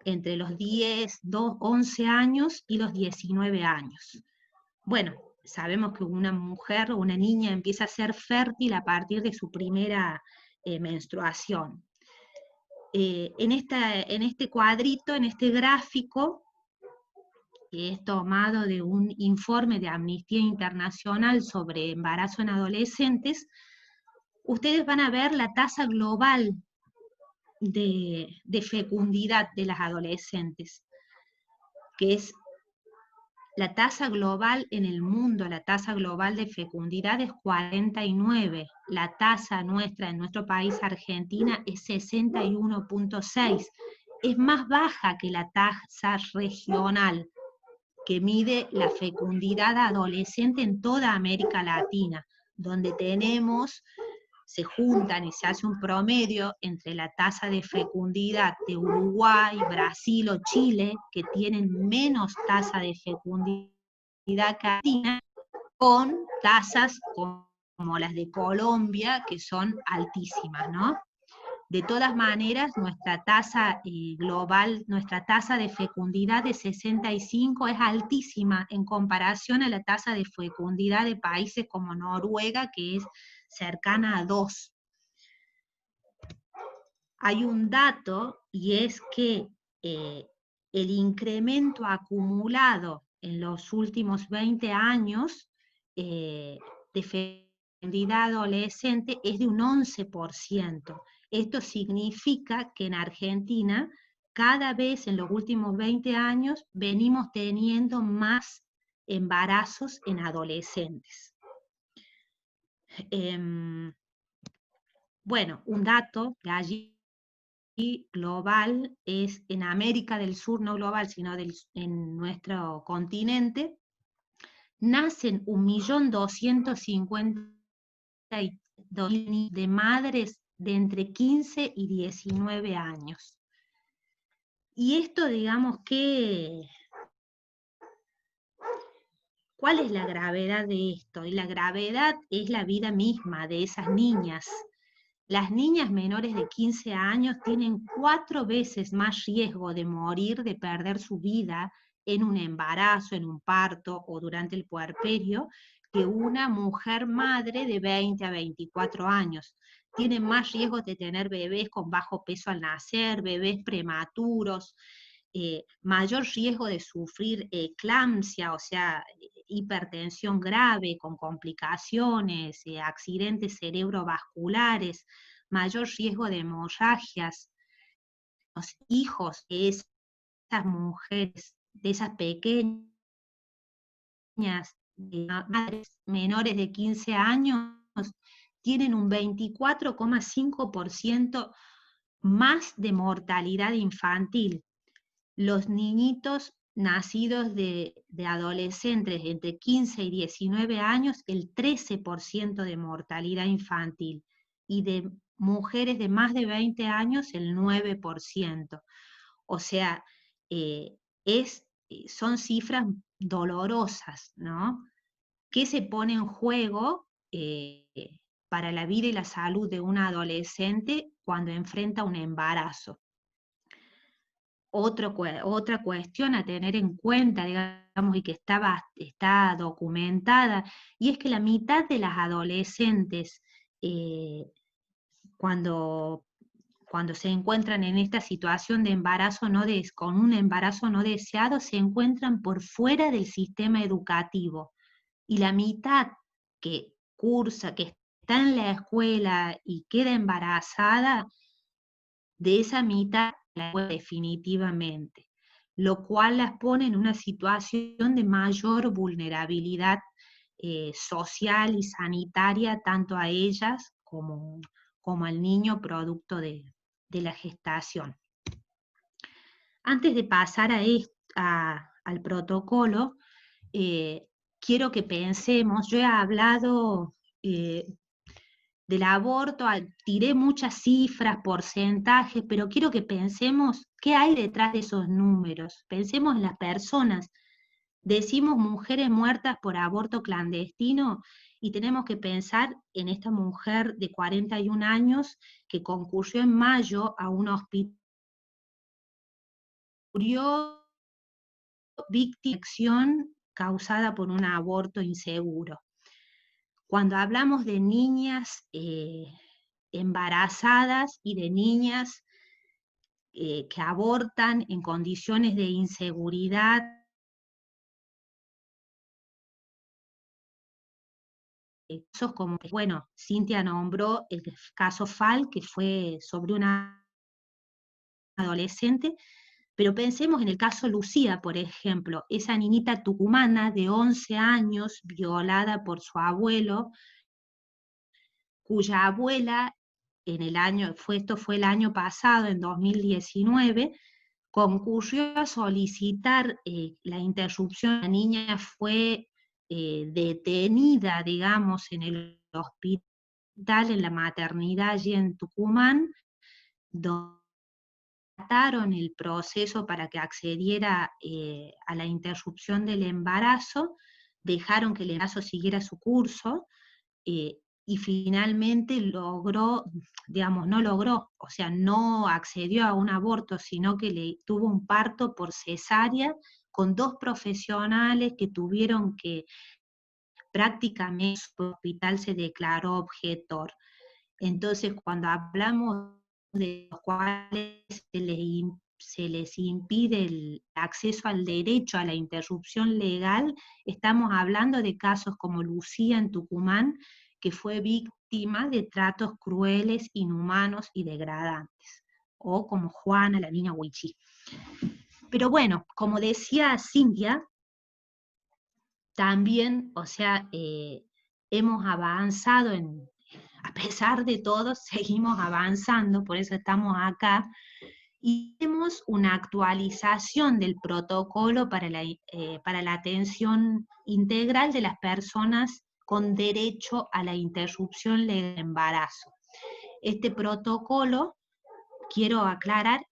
C: entre los 10, 11 años y los 19 años. Bueno, sabemos que una mujer o una niña empieza a ser fértil a partir de su primera menstruación. En este cuadrito, en este gráfico, que es tomado de un informe de Amnistía Internacional sobre embarazo en adolescentes, ustedes van a ver la tasa global de fecundidad de las adolescentes, que es la tasa global en el mundo, la tasa global de fecundidad es 49, la tasa nuestra en nuestro país, Argentina, es 61.6, es más baja que la tasa regional, que mide la fecundidad adolescente en toda América Latina, donde se juntan y se hace un promedio entre la tasa de fecundidad de Uruguay, Brasil o Chile, que tienen menos tasa de fecundidad que Argentina, con tasas como las de Colombia, que son altísimas, ¿no? De todas maneras, nuestra tasa global, nuestra tasa de fecundidad de 65 es altísima en comparación a la tasa de fecundidad de países como Noruega, que es cercana a 2. Hay un dato, y es que el incremento acumulado en los últimos 20 años de fecundidad adolescente es de un 11%. Esto significa que en Argentina, cada vez en los últimos 20 años, venimos teniendo más embarazos en adolescentes. Bueno, un dato de allí global es en América del Sur, no global, sino en nuestro continente, nacen 1.252.000 de madres de entre 15 y 19 años. Y esto, digamos que, ¿cuál es la gravedad de esto? Y la gravedad es la vida misma de esas niñas. Las niñas menores de 15 años tienen 4 veces más riesgo de morir, de perder su vida en un embarazo, en un parto o durante el puerperio, que una mujer madre de 20 a 24 años. Tienen más riesgo de tener bebés con bajo peso al nacer, bebés prematuros, mayor riesgo de sufrir eclampsia, o sea, hipertensión grave con complicaciones, accidentes cerebrovasculares, mayor riesgo de hemorragias. Los hijos de esas mujeres, de esas pequeñas, de madres menores de 15 años, tienen un 24,5% más de mortalidad infantil. Los niñitos nacidos de adolescentes entre 15 y 19 años, el 13% de mortalidad infantil, y de mujeres de más de 20 años, el 9%. O sea, son cifras dolorosas, ¿no? ¿Qué se pone en juego para la vida y la salud de un adolescente cuando enfrenta un embarazo? Otra cuestión a tener en cuenta, digamos, y que está documentada, y es que la mitad de las adolescentes, cuando se encuentran en esta situación de embarazo con un embarazo no deseado, se encuentran por fuera del sistema educativo. Y la mitad que cursa, que está en la escuela y queda embarazada, de esa mitad definitivamente, lo cual las pone en una situación de mayor vulnerabilidad social y sanitaria, tanto a ellas como al niño producto de la gestación. Antes de pasar al protocolo, quiero que pensemos, yo he hablado del aborto, tiré muchas cifras, porcentajes, pero quiero que pensemos qué hay detrás de esos números. Pensemos en las personas. Decimos mujeres muertas por aborto clandestino y tenemos que pensar en esta mujer de 41 años que concurrió en mayo a un hospital murió víctima de acción causada por un aborto inseguro. Cuando hablamos de niñas embarazadas y de niñas que abortan en condiciones de inseguridad, casos como, bueno, Cintia nombró el caso Fall, que fue sobre una adolescente, pero pensemos en el caso Lucía, por ejemplo, esa niñita tucumana de 11 años violada por su abuelo, cuya abuela esto fue el año pasado, en 2019, concurrió a solicitar la interrupción. La niña fue detenida, digamos, en el hospital, en la maternidad allí en Tucumán, donde trataron el proceso para que accediera a la interrupción del embarazo, dejaron que el embarazo siguiera su curso, y finalmente logró, digamos, o sea, no accedió a un aborto, sino que tuvo un parto por cesárea con 2 profesionales que tuvieron que prácticamente su hospital se declaró objetor. Entonces, cuando hablamos de los cuales se les impide el acceso al derecho a la interrupción legal, estamos hablando de casos como Lucía en Tucumán, que fue víctima de tratos crueles, inhumanos y degradantes, o como Juana, la niña Huichí. Pero bueno, como decía Cintia, también, o sea, hemos avanzado a pesar de todo, seguimos avanzando, por eso estamos acá, y tenemos una actualización del protocolo para la atención integral de las personas con derecho a la interrupción legal de embarazo. Este protocolo, quiero aclarar,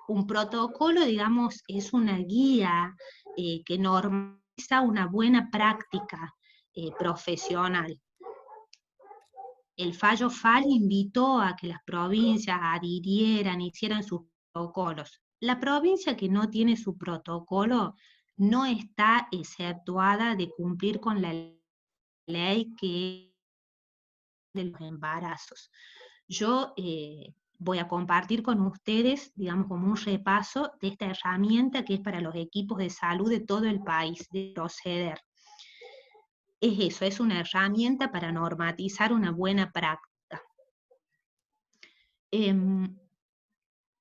C: un protocolo, digamos, es una guía que normaliza una buena práctica profesional. El fallo FAL invitó a que las provincias adhirieran, hicieran sus protocolos. La provincia que no tiene su protocolo no está exceptuada de cumplir con la ley que es de los embarazos. Yo voy a compartir con ustedes, digamos, como un repaso de esta herramienta que es para los equipos de salud de todo el país, de proceder. Es eso, es una herramienta para normatizar una buena práctica.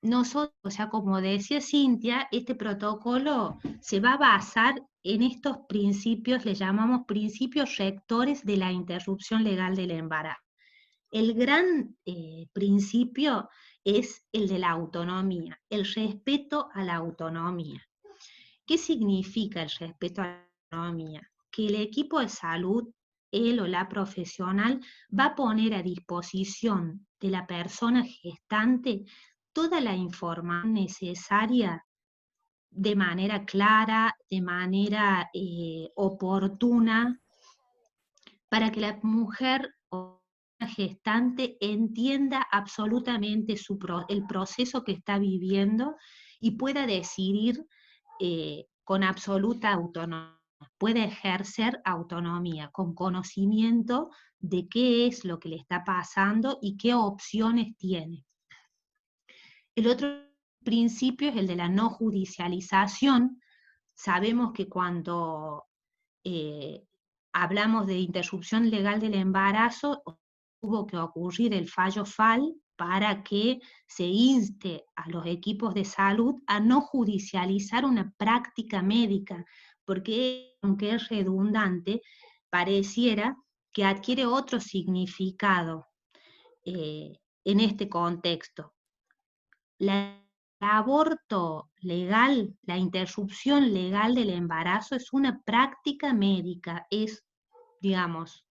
C: Nosotros, o sea, como decía Cintia, este protocolo se va a basar en estos principios, le llamamos principios rectores de la interrupción legal del embarazo. El gran principio es el de la autonomía, el respeto a la autonomía. ¿Qué significa el respeto a la autonomía? Que el equipo de salud, él o la profesional, va a poner a disposición de la persona gestante toda la información necesaria de manera clara, de manera oportuna, para que la mujer o la gestante entienda absolutamente el proceso que está viviendo y pueda decidir con absoluta autonomía, puede ejercer autonomía, con conocimiento de qué es lo que le está pasando y qué opciones tiene. El otro principio es el de la no judicialización. Sabemos que cuando hablamos de interrupción legal del embarazo, tuvo que ocurrir el fallo FAL para que se inste a los equipos de salud a no judicializar una práctica médica, porque aunque es redundante, pareciera que adquiere otro significado en este contexto. El aborto legal, la interrupción legal del embarazo es una práctica médica, es, digamos,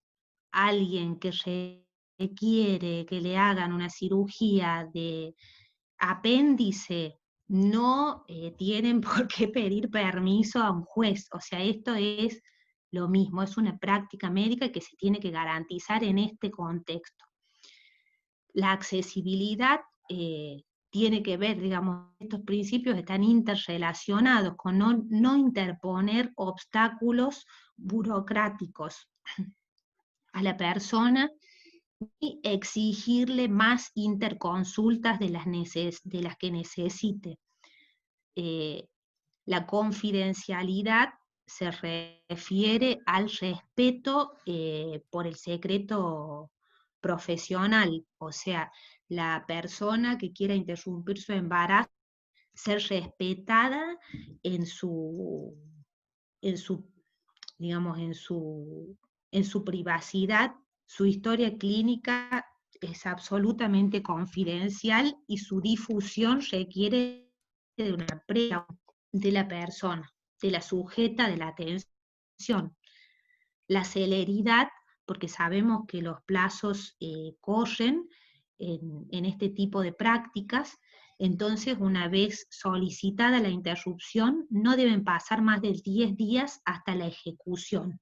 C: alguien que requiere que le hagan una cirugía de apéndice, no tienen por qué pedir permiso a un juez. O sea, esto es lo mismo, es una práctica médica que se tiene que garantizar en este contexto. La accesibilidad tiene que ver, digamos, estos principios están interrelacionados con no interponer obstáculos burocráticos a la persona y exigirle más interconsultas de las que necesite. La confidencialidad se refiere al respeto por el secreto profesional, o sea, la persona que quiera interrumpir su embarazo, ser respetada en su, digamos, en su privacidad. Su historia clínica es absolutamente confidencial y su difusión requiere de una previa de la persona, de la sujeta, de la atención. La celeridad, porque sabemos que los plazos corren en este tipo de prácticas, entonces una vez solicitada la interrupción, no deben pasar más de 10 días hasta la ejecución.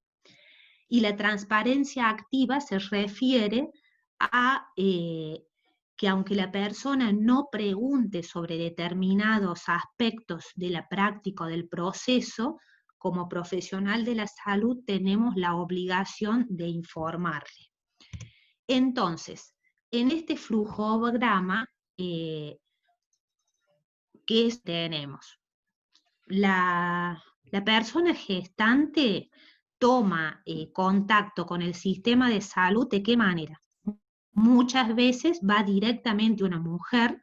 C: Y la transparencia activa se refiere a que aunque la persona no pregunte sobre determinados aspectos de la práctica o del proceso, como profesional de la salud tenemos la obligación de informarle. Entonces, en este flujograma, ¿qué tenemos? La persona gestante toma contacto con el sistema de salud, ¿de qué manera? Muchas veces va directamente una mujer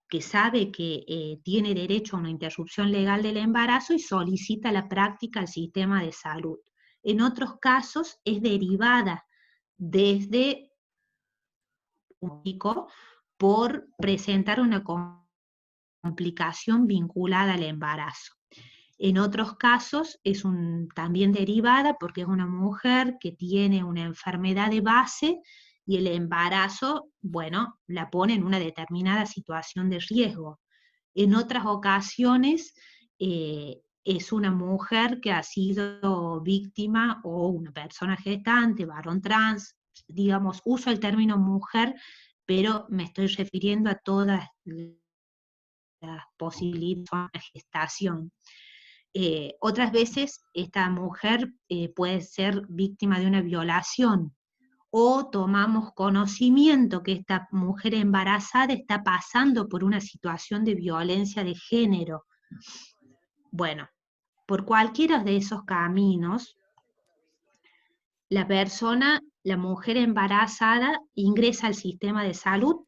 C: que sabe que tiene derecho a una interrupción legal del embarazo y solicita la práctica al sistema de salud. En otros casos es derivada desde un médico por presentar una complicación vinculada al embarazo. En otros casos es también derivada porque es una mujer que tiene una enfermedad de base y el embarazo, bueno, la pone en una determinada situación de riesgo. En otras ocasiones es una mujer que ha sido víctima o una persona gestante, varón trans, digamos, uso el término mujer, pero me estoy refiriendo a todas las posibilidades de una gestación. Otras veces esta mujer puede ser víctima de una violación o tomamos conocimiento que esta mujer embarazada está pasando por una situación de violencia de género. Bueno, por cualquiera de esos caminos, la mujer embarazada ingresa al sistema de salud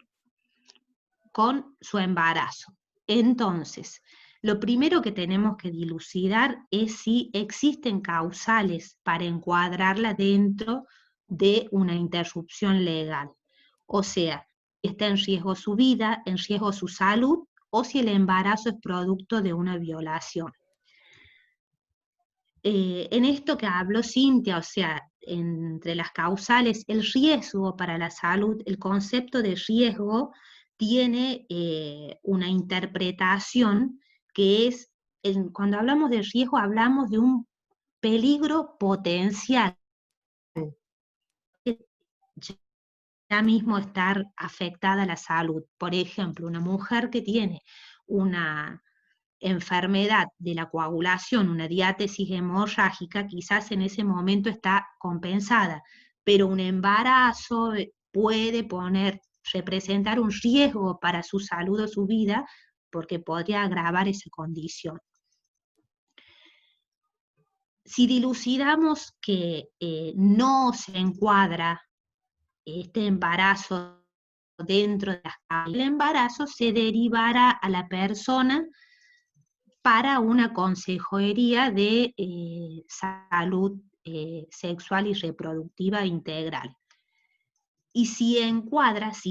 C: con su embarazo. Entonces, lo primero que tenemos que dilucidar es si existen causales para encuadrarla dentro de una interrupción legal. O sea, está en riesgo su vida, en riesgo su salud, o si el embarazo es producto de una violación. En esto que habló Cintia, o sea, entre las causales, el riesgo para la salud, el concepto de riesgo tiene una interpretación que es, cuando hablamos de riesgo hablamos de un peligro potencial, ya mismo estar afectada la salud. Por ejemplo, una mujer que tiene una enfermedad de la coagulación, una diátesis hemorrágica, quizás en ese momento está compensada, pero un embarazo puede representar un riesgo para su salud o su vida, porque podría agravar esa condición. Si dilucidamos que no se encuadra este embarazo dentro de las causas, el embarazo se derivará a la persona para una consejería de salud sexual y reproductiva integral. Y si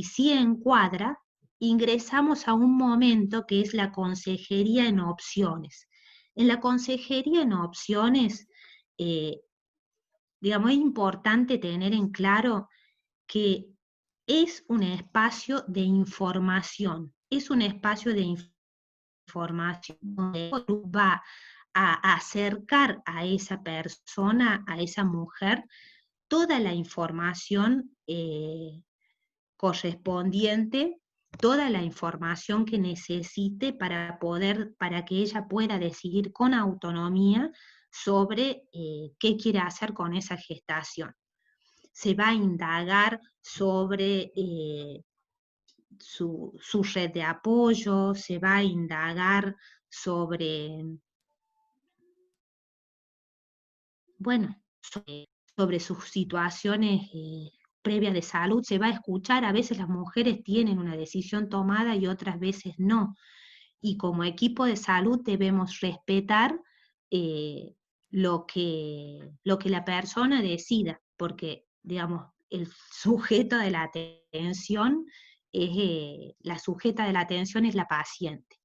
C: sí encuadra, ingresamos a un momento que es la consejería en opciones. En la consejería en opciones, digamos, es importante tener en claro que es un espacio de información, es un espacio de información donde va a acercar a esa persona, a esa mujer, toda la información correspondiente toda la información que necesite para que ella pueda decidir con autonomía sobre qué quiere hacer con esa gestación. Se va a indagar sobre su red de apoyo, se va a indagar sobre, bueno, sobre sus situaciones previas de salud, se va a escuchar. A veces las mujeres tienen una decisión tomada y otras veces no. Y como equipo de salud debemos respetar lo que la persona decida, porque, digamos, el sujeto de la atención la sujeta de la atención es la paciente.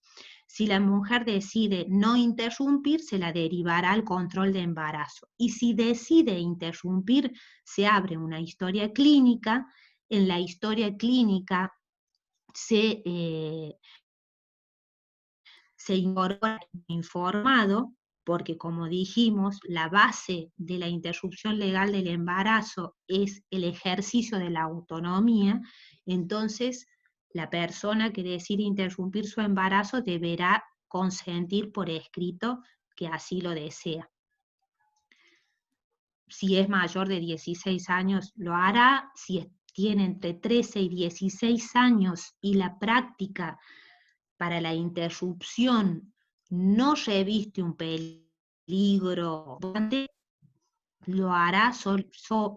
C: Si la mujer decide no interrumpir, se la derivará al control de embarazo. Y si decide interrumpir, se abre una historia clínica. En la historia clínica se incorpora informado, porque como dijimos, la base de la interrupción legal del embarazo es el ejercicio de la autonomía. Entonces la persona que decide interrumpir su embarazo deberá consentir por escrito que así lo desea. Si es mayor de 16 años lo hará, si tiene entre 13 y 16 años y la práctica para la interrupción no reviste un peligro, lo hará,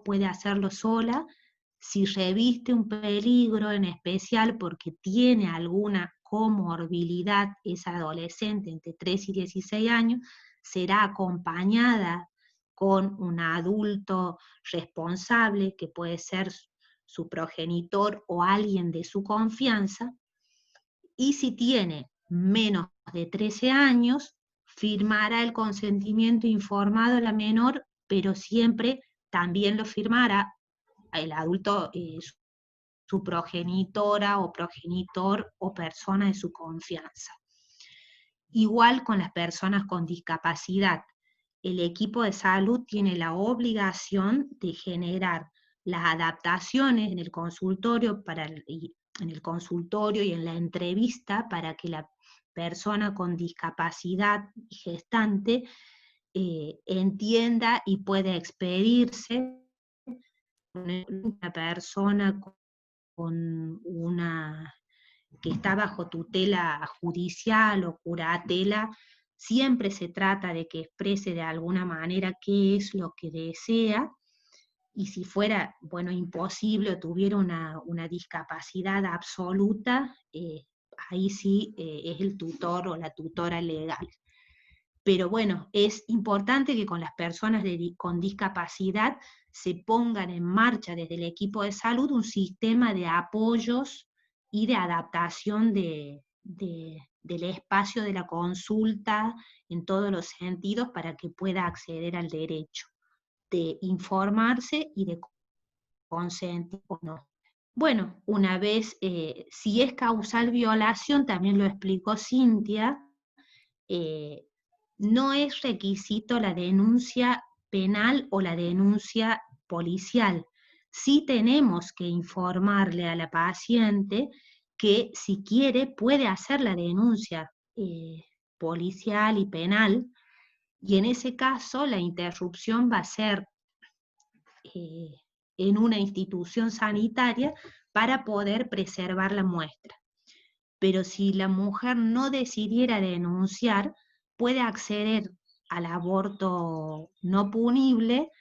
C: puede hacerlo sola. Si reviste un peligro en especial porque tiene alguna comorbilidad, esa adolescente entre 3 y 16 años, será acompañada con un adulto responsable, que puede ser su progenitor o alguien de su confianza. Y si tiene menos de 13 años, firmará el consentimiento informado la menor, pero siempre también lo firmará el adulto, su progenitora o progenitor o persona de su confianza. Igual con las personas con discapacidad, el equipo de salud tiene la obligación de generar las adaptaciones en el consultorio y en la entrevista para que la persona con discapacidad gestante entienda y pueda expedirse. Una persona que está bajo tutela judicial o curatela, siempre se trata de que exprese de alguna manera qué es lo que desea, y si fuera, bueno, imposible o tuviera una discapacidad absoluta, ahí sí es el tutor o la tutora legal. Pero bueno, es importante que con las personas con discapacidad se pongan en marcha desde el equipo de salud un sistema de apoyos y de adaptación del espacio de la consulta en todos los sentidos para que pueda acceder al derecho de informarse y de consentir o no. Bueno, una vez, si es causal violación, también lo explicó Cintia, no es requisito la denuncia penal o la denuncia policial. Sí tenemos que informarle a la paciente que si quiere puede hacer la denuncia policial y penal, y en ese caso la interrupción va a ser en una institución sanitaria para poder preservar la muestra. Pero si la mujer no decidiera denunciar, puede acceder al aborto no punible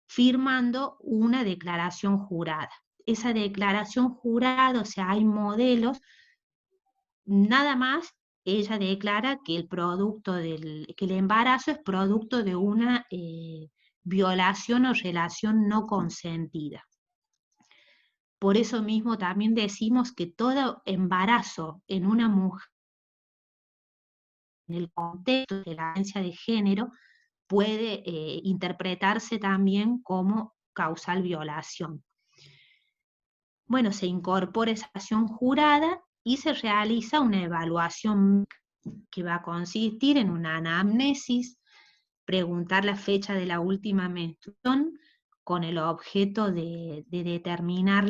C: firmando una declaración jurada. Esa declaración jurada, o sea, hay modelos, nada más ella declara que el embarazo es producto de una violación o relación no consentida. Por eso mismo también decimos que todo embarazo en una mujer, en el contexto de la violencia de género, puede interpretarse también como causal violación. Bueno, se incorpora esa acción jurada y se realiza una evaluación que va a consistir en una anamnesis, preguntar la fecha de la última menstruación con el objeto de determinar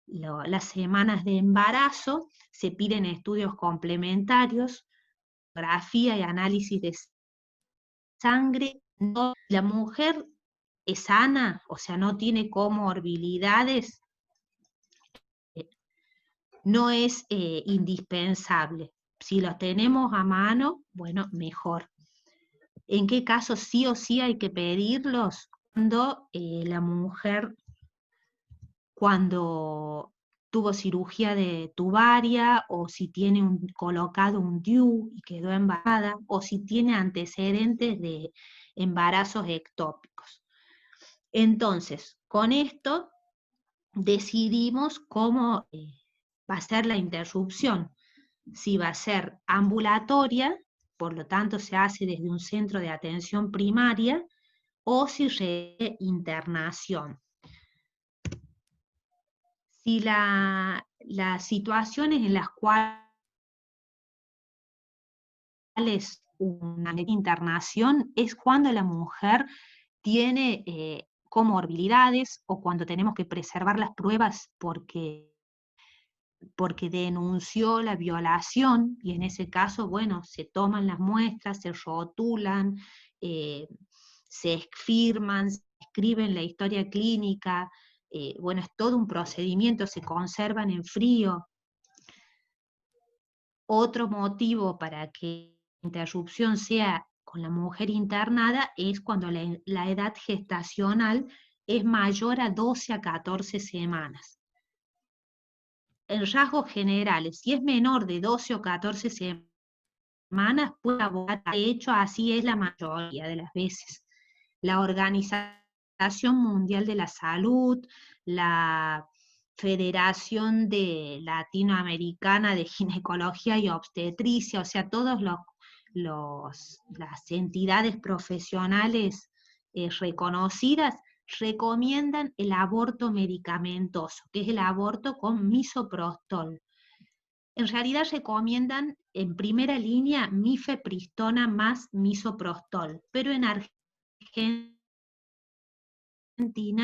C: las semanas de embarazo, se piden estudios complementarios, grafía y análisis de sangre. No, la mujer es sana, o sea, no tiene comorbilidades, no es indispensable. Si los tenemos a mano, bueno, mejor. ¿En qué caso sí o sí hay que pedirlos? Cuando la mujer, cuando tuvo cirugía de tubaria, o si tiene colocado un DIU y quedó embarazada, o si tiene antecedentes de embarazos ectópicos. Entonces, con esto decidimos cómo va a ser la interrupción. Si va a ser ambulatoria, por lo tanto se hace desde un centro de atención primaria, o si requiere internación. Si las situaciones en las cuales una internación es cuando la mujer tiene comorbilidades, o cuando tenemos que preservar las pruebas porque denunció la violación, y en ese caso, bueno, se toman las muestras, se rotulan, se firman, se escriben la historia clínica, bueno, es todo un procedimiento, se conservan en frío. Otro motivo para que la interrupción sea con la mujer internada es cuando la edad gestacional es mayor a 12 a 14 semanas. En rasgos generales, si es menor de 12 o 14 semanas, puede abortar. De hecho, así es la mayoría de las veces. La Organización Mundial de la Salud, la Federación Latinoamericana de Ginecología y Obstetricia, o sea, todas las entidades profesionales reconocidas, recomiendan el aborto medicamentoso, que es el aborto con misoprostol. En realidad recomiendan en primera línea mifepristona más misoprostol, pero en Argentina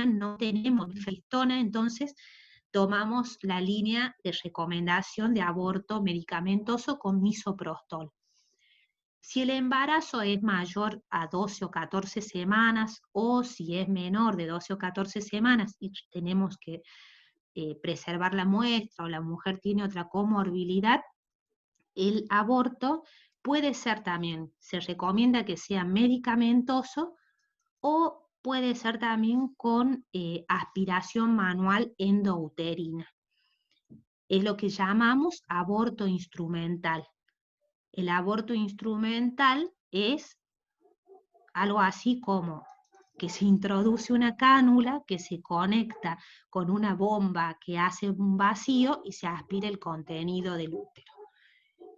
C: no tenemos mifepristona, entonces tomamos la línea de recomendación de aborto medicamentoso con misoprostol. Si el embarazo es mayor a 12 o 14 semanas, o si es menor de 12 o 14 semanas y tenemos que preservar la muestra, o la mujer tiene otra comorbilidad, el aborto puede ser también, se recomienda que sea medicamentoso, o puede ser también con aspiración manual endouterina. Es lo que llamamos aborto instrumental. El aborto instrumental es algo así como que se introduce una cánula que se conecta con una bomba que hace un vacío y se aspira el contenido del útero.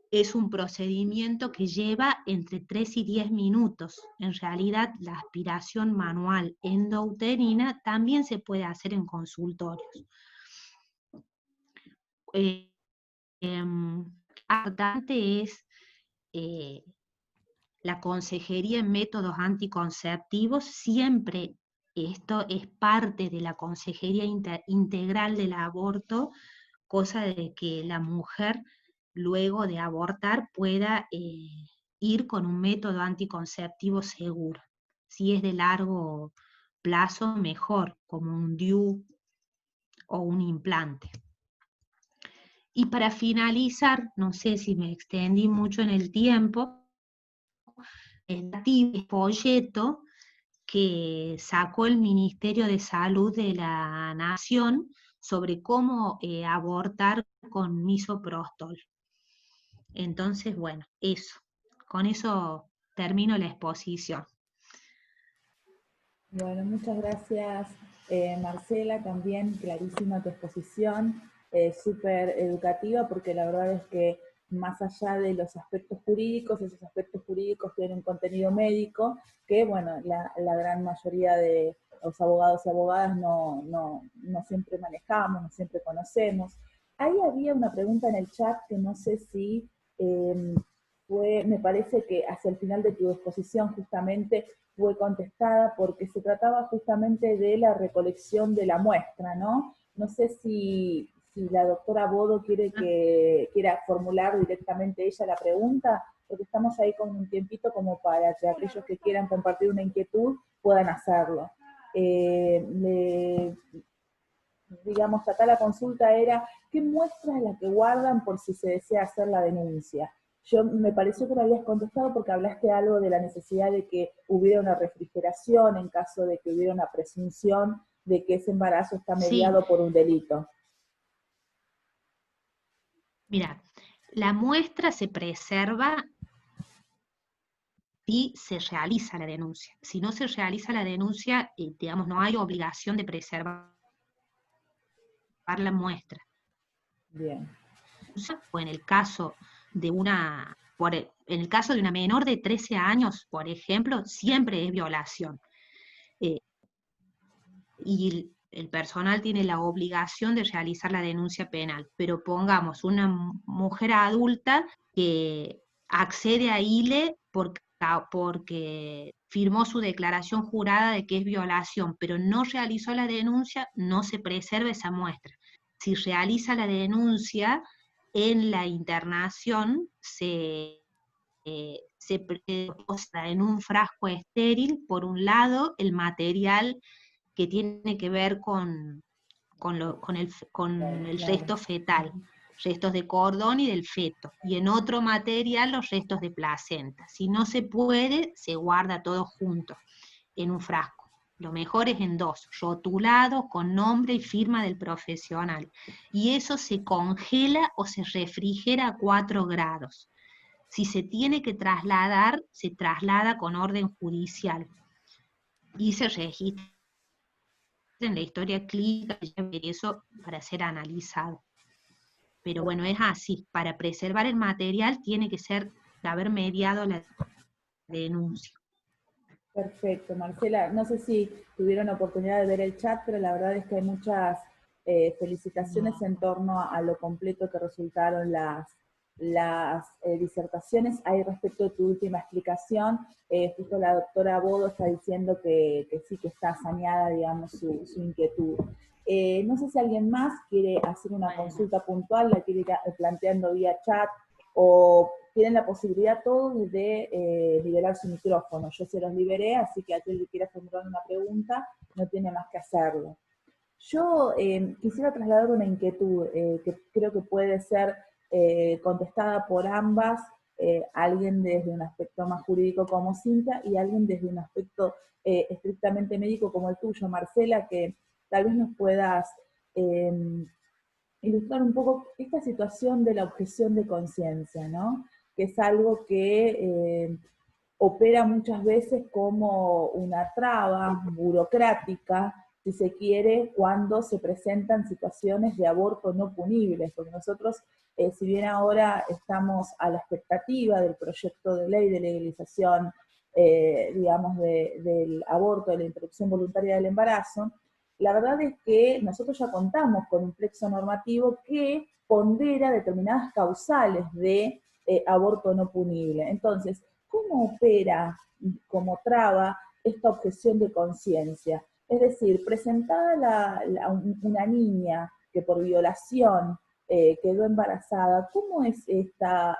C: Es un procedimiento que lleva entre 3 y 10 minutos. En realidad, la aspiración manual endouterina también se puede hacer en consultorios. Importante es la consejería en métodos anticonceptivos. Siempre esto es parte de la consejería integral del aborto, cosa de que la mujer, luego de abortar, pueda ir con un método anticonceptivo seguro. Si es de largo plazo, mejor, como un DIU o un implante. Y para finalizar, no sé si me extendí mucho en el tiempo, el folleto que sacó el Ministerio de Salud de la Nación sobre cómo abortar con misoprostol. Entonces, bueno, eso. Con eso termino la exposición.
B: Bueno, muchas gracias, Marcela, también clarísima tu exposición, súper educativa, porque la verdad es que más allá de los aspectos jurídicos, esos aspectos jurídicos tienen un contenido médico que, bueno, la gran mayoría de los abogados y abogadas no siempre manejamos, no siempre conocemos. Ahí había una pregunta en el chat que no sé si me parece que hacia el final de tu exposición justamente fue contestada, porque se trataba justamente de la recolección de la muestra, ¿no? No sé si si la doctora Bodo quiera formular directamente ella la pregunta, porque estamos ahí con un tiempito como para que aquellos que quieran compartir una inquietud puedan hacerlo. Digamos, acá la consulta era, ¿qué muestra es la que guardan por si se desea hacer la denuncia? Me pareció que lo habías contestado porque hablaste algo de la necesidad de que hubiera una refrigeración en caso de que hubiera una presunción de que ese embarazo está mediado por un delito.
C: Mira, la muestra se preserva si se realiza la denuncia. Si no se realiza la denuncia, digamos, no hay obligación de preservar la muestra.
B: Bien.
C: O en el caso de una menor de 13 años, por ejemplo, siempre es violación. Y el personal tiene la obligación de realizar la denuncia penal, pero pongamos una mujer adulta que accede a ILE porque firmó su declaración jurada de que es violación, pero no realizó la denuncia, no se preserva esa muestra. Si realiza la denuncia, en la internación se posa en un frasco estéril, por un lado, el material que tiene que ver con el resto fetal, restos de cordón y del feto, y en otro material los restos de placenta. Si no se puede, se guarda todo junto en un frasco. Lo mejor es en dos, rotulado con nombre y firma del profesional. Y eso se congela o se refrigera a 4 grados. Si se tiene que trasladar, se traslada con orden judicial y se registra en la historia clínica y eso para ser analizado. Pero bueno, es así, para preservar el material tiene que haber mediado la denuncia.
B: Perfecto, Marcela. No sé si tuvieron oportunidad de ver el chat, pero la verdad es que hay muchas felicitaciones en torno a lo completo que resultaron las disertaciones. Ahí respecto de tu última explicación, justo la doctora Bodo está diciendo que sí que está saneada, digamos, su inquietud. No sé si alguien más quiere hacer una consulta puntual, la quiere ir planteando vía chat, o tienen la posibilidad todos de liberar su micrófono. Yo se los liberé, así que aquel que quiera formular una pregunta no tiene más que hacerlo. Yo quisiera trasladar una inquietud que creo que puede ser contestada por ambas, alguien desde un aspecto más jurídico como Cintia y alguien desde un aspecto estrictamente médico como el tuyo, Marcela, que tal vez nos puedas ilustrar un poco esta situación de la objeción de conciencia, ¿no? Que es algo que opera muchas veces como una traba burocrática, si se quiere, cuando se presentan situaciones de aborto no punibles, porque nosotros, si bien ahora estamos a la expectativa del proyecto de ley de legalización, digamos, del aborto, de la interrupción voluntaria del embarazo, la verdad es que nosotros ya contamos con un plexo normativo que pondera determinadas causales de aborto no punible. Entonces, ¿cómo opera como traba esta objeción de conciencia? Es decir, presentada una niña que por violación quedó embarazada, ¿cómo es esta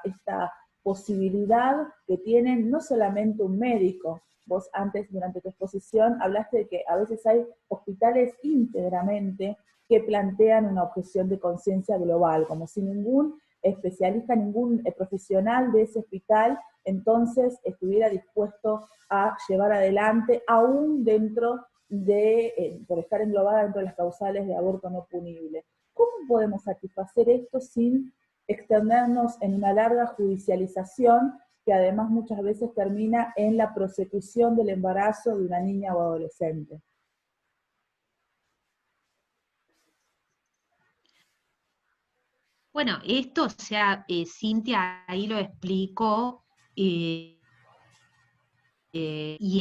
B: posibilidad que tiene no solamente un médico? Vos antes, durante tu exposición, hablaste de que a veces hay hospitales íntegramente que plantean una objeción de conciencia global, como si ningún especialista, ningún profesional de ese hospital entonces estuviera dispuesto a llevar adelante, aún dentro de, por estar englobada dentro de las causales de aborto no punible. ¿Cómo podemos satisfacer esto sin extendernos en una larga judicialización que además muchas veces termina en la prosecución del embarazo de una niña o adolescente?
C: Bueno, esto, o sea, Cintia ahí lo explicó, y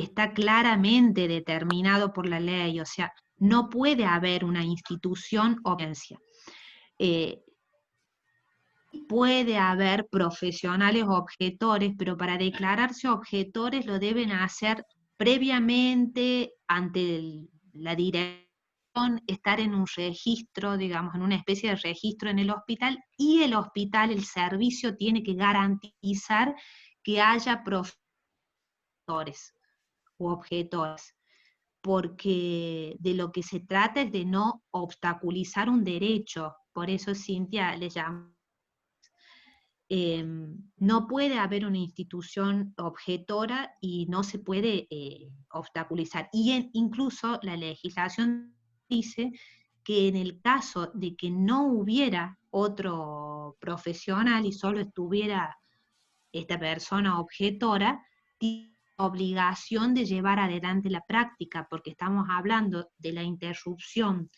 C: está claramente determinado por la ley, o sea, no puede haber una institución o agencia. Puede haber profesionales objetores, pero para declararse objetores lo deben hacer previamente ante la dirección estar en un registro, digamos, en una especie de registro en el hospital, y el hospital, el servicio, tiene que garantizar que haya profesores u objetores, porque de lo que se trata es de no obstaculizar un derecho. Por eso Cintia le llama. No puede haber una institución objetora y no se puede obstaculizar. Y incluso la legislación dice que en el caso de que no hubiera otro profesional y solo estuviera esta persona objetora, tiene obligación de llevar adelante la práctica, porque estamos hablando de la interrupción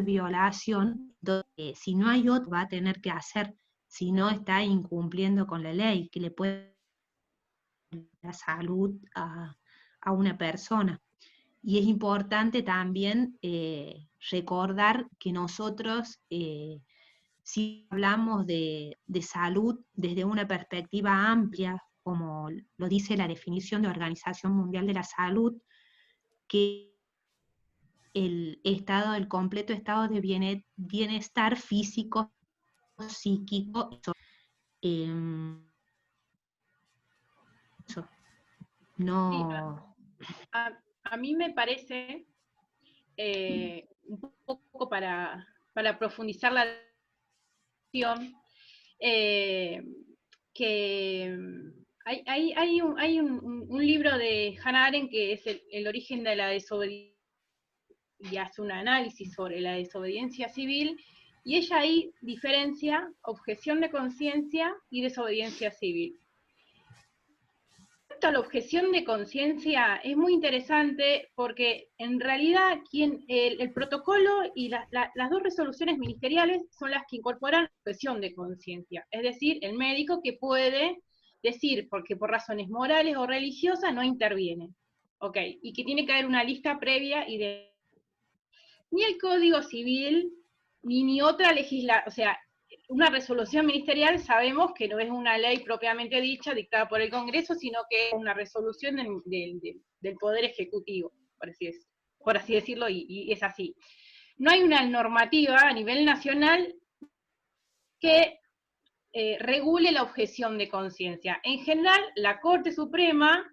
C: violación, si no hay otro va a tener que hacer, si no está incumpliendo con la ley, que le puede dar la salud a una persona. Y es importante también recordar que nosotros, si hablamos de salud desde una perspectiva amplia, como lo dice la definición de Organización Mundial de la Salud, que el completo estado de bienestar físico, psíquico, no.
A: A mí me parece, un poco para profundizar la cuestión, que hay un libro de Hannah Arendt que es el origen de la desobediencia, y hace un análisis sobre la desobediencia civil, y ella ahí diferencia objeción de conciencia y desobediencia civil. Respecto a la objeción de conciencia es muy interesante porque en realidad el protocolo y las dos resoluciones ministeriales son las que incorporan objeción de conciencia, es decir, el médico que puede decir porque por razones morales o religiosas no interviene, ¿ok? Y que tiene que haber una lista previa y de... Ni el Código Civil, ni otra legislación, o sea, una resolución ministerial sabemos que no es una ley propiamente dicha, dictada por el Congreso, sino que es una resolución del Poder Ejecutivo, por así decirlo, y es así. No hay una normativa a nivel nacional que regule la objeción de conciencia. En general, la Corte Suprema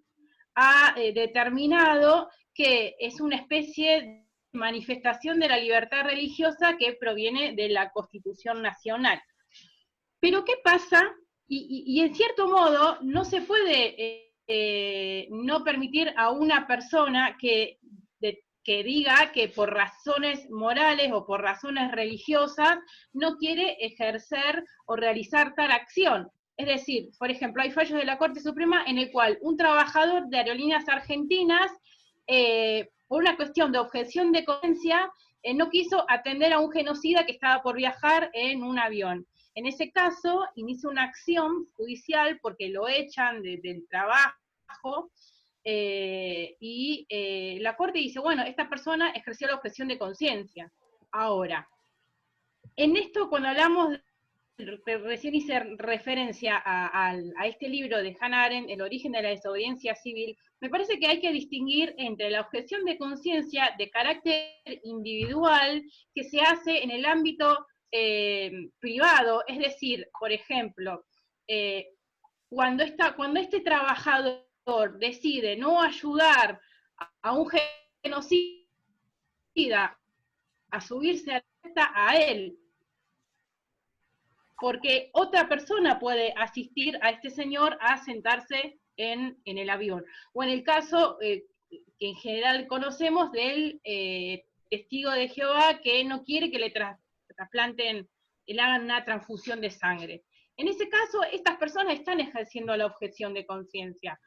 A: ha determinado que es una especie de manifestación de la libertad religiosa que proviene de la Constitución Nacional. Pero ¿qué pasa? Y en cierto modo no se puede no permitir a una persona que diga que por razones morales o por razones religiosas no quiere ejercer o realizar tal acción. Es decir, por ejemplo, hay fallos de la Corte Suprema en el cual un trabajador de Aerolíneas Argentinas, por una cuestión de objeción de conciencia, no quiso atender a un genocida que estaba por viajar en un avión. En ese caso, inicia una acción judicial porque lo echan del trabajo, y la Corte dice, bueno, esta persona ejerció la objeción de conciencia. Ahora, en esto cuando hablamos, recién hice referencia a este libro de Hannah Arendt, El origen de la desobediencia civil, me parece que hay que distinguir entre la objeción de conciencia de carácter individual que se hace en el ámbito privado, es decir, por ejemplo, cuando este trabajador decide no ayudar a un genocida a subirse a él, porque otra persona puede asistir a este señor a sentarse en el avión. O en el caso que en general conocemos del testigo de Jehová que no quiere que le trasplanten, le hagan una transfusión de sangre. En ese caso, estas personas están ejerciendo la objeción de conciencia.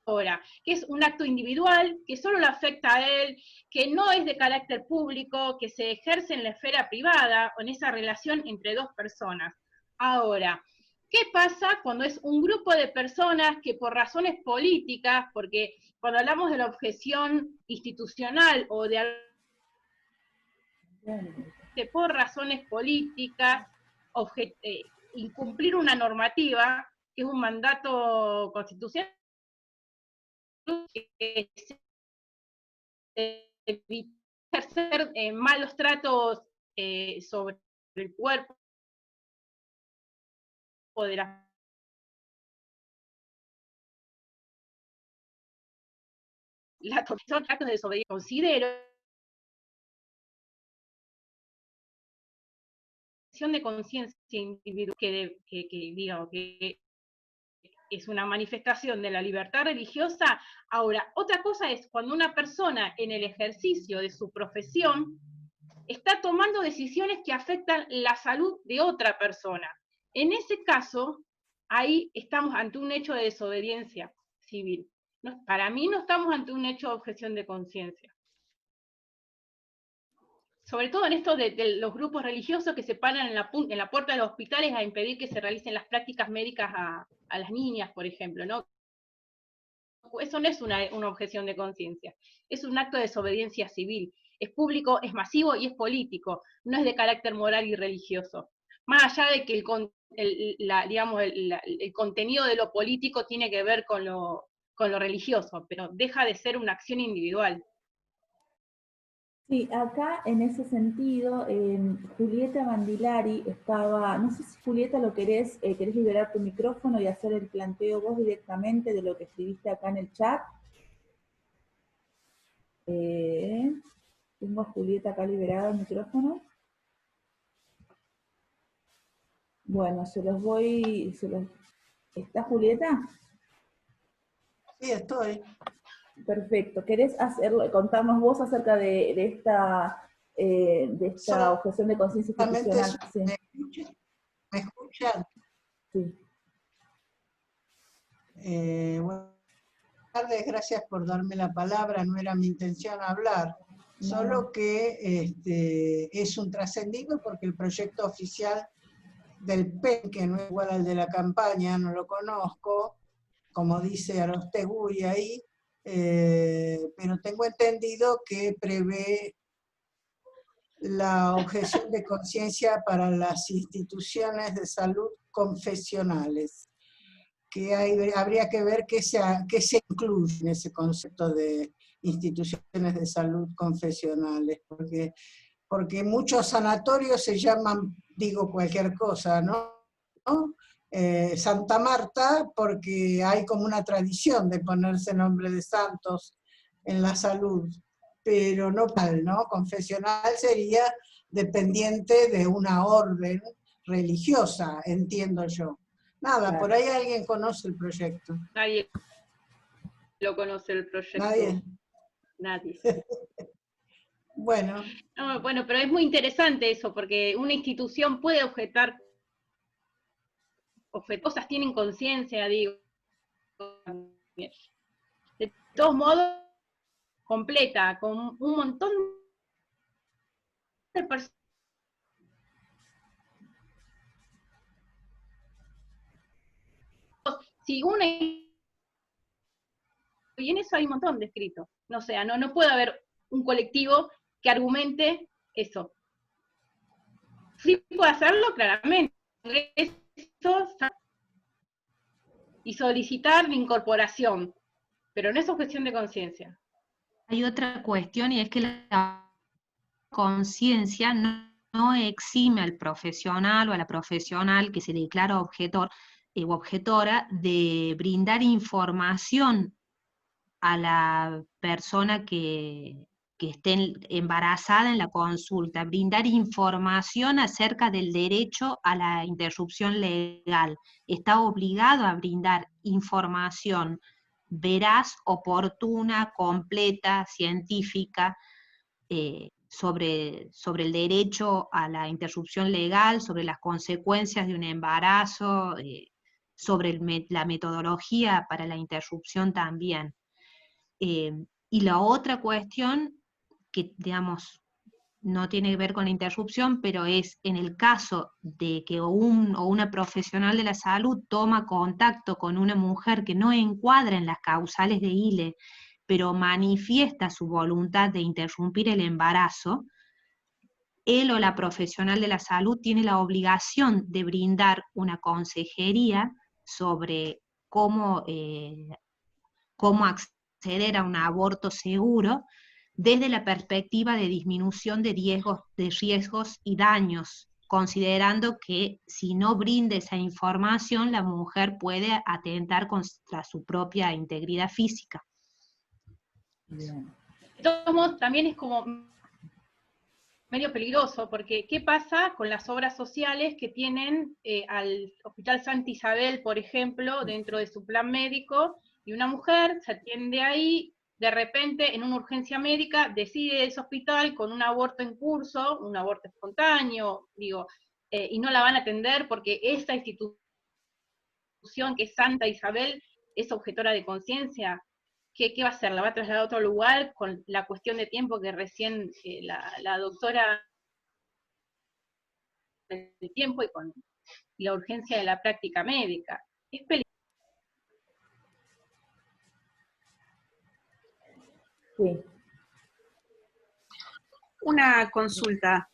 A: Ahora, que es un acto individual, que solo le afecta a él, que no es de carácter público, que se ejerce en la esfera privada, o en esa relación entre dos personas. Ahora, ¿qué pasa cuando es un grupo de personas que por razones políticas, porque cuando hablamos de la objeción institucional o de por razones políticas, incumplir una normativa, que es un mandato constitucional, que evitar malos tratos sobre el cuerpo de son tratos de desobediencia. Considero de conciencia individual digamos, que es una manifestación de la libertad religiosa. Ahora, otra cosa es cuando una persona en el ejercicio de su profesión está tomando decisiones que afectan la salud de otra persona. En ese caso, ahí estamos ante un hecho de desobediencia civil. No, para mí no estamos ante un hecho de objeción de conciencia. Sobre todo en esto de los grupos religiosos que se paran en la puerta de los hospitales a impedir que se realicen las prácticas médicas a las niñas, por ejemplo, ¿no? Eso no es una objeción de conciencia, es un acto de desobediencia civil. Es público, es masivo y es político, no es de carácter moral y religioso. Más allá de que el contenido de lo político tiene que ver con lo religioso, pero deja de ser una acción individual.
B: Sí, acá en ese sentido, Julieta Bandilari estaba, no sé si Julieta lo querés liberar tu micrófono y hacer el planteo vos directamente de lo que escribiste acá en el chat. Tengo a Julieta acá liberada el micrófono. Bueno, ¿Está Julieta?
D: Sí, estoy.
B: Perfecto. ¿Querés contarnos vos acerca de esta objeción de conciencia institucional? Sí.
D: ¿Me escuchan?
B: Sí.
D: Buenas tardes, gracias por darme la palabra, no era mi intención hablar, solo que es un trascendido porque el proyecto oficial del PEN, que no es igual al de la campaña, no lo conozco, como dice Arostegui ahí, pero tengo entendido que prevé la objeción de conciencia para las instituciones de salud confesionales, que habría que ver qué se incluye en ese concepto de instituciones de salud confesionales, porque muchos sanatorios se llaman, digo cualquier cosa, ¿no? Santa Marta, porque hay como una tradición de ponerse nombre de santos en la salud, pero no tal, ¿no? Confesional sería dependiente de una orden religiosa, entiendo yo. Nada, claro. Por ahí alguien conoce el proyecto.
A: Nadie lo conoce el proyecto. Nadie.
D: Bueno.
A: No, bueno, pero es muy interesante eso, porque una institución puede objetar cosas, tienen conciencia, digo. De todos modos, completa, con un montón de personas. Si una... Y en eso hay un montón de escritos. No, o sea, no puede haber un colectivo que argumente eso. Sí puede hacerlo, claramente. Y solicitar la incorporación, pero no es objeción de conciencia.
C: Hay otra cuestión, y es que la conciencia no exime al profesional o a la profesional que se declara objetor o objetora de brindar información a la persona que esté embarazada en la consulta, brindar información acerca del derecho a la interrupción legal. Está obligado a brindar información veraz, oportuna, completa, científica, sobre el derecho a la interrupción legal, sobre las consecuencias de un embarazo, sobre la metodología para la interrupción también. Y la otra cuestión, que digamos no tiene que ver con la interrupción, pero es en el caso de que una profesional de la salud toma contacto con una mujer que no encuadra en las causales de ILE, pero manifiesta su voluntad de interrumpir el embarazo, él o la profesional de la salud tiene la obligación de brindar una consejería sobre cómo acceder acceder a un aborto seguro desde la perspectiva de disminución de riesgos y daños, considerando que si no brinda esa información, la mujer puede atentar contra su propia integridad física.
B: Bien.
A: De todos modos, también es como medio peligroso, porque ¿qué pasa con las obras sociales que tienen al Hospital Santa Isabel, por ejemplo, dentro de su plan médico, y una mujer se atiende ahí, de repente en una urgencia médica decide ese hospital con un aborto en curso, un aborto espontáneo, digo, y no la van a atender porque esa institución que es Santa Isabel es objetora de conciencia? ¿Qué va a hacer? ¿La va a trasladar a otro lugar con la cuestión de tiempo que recién la doctora de tiempo y con la urgencia de la práctica médica? Es peligroso.
B: Sí.
E: Una consulta.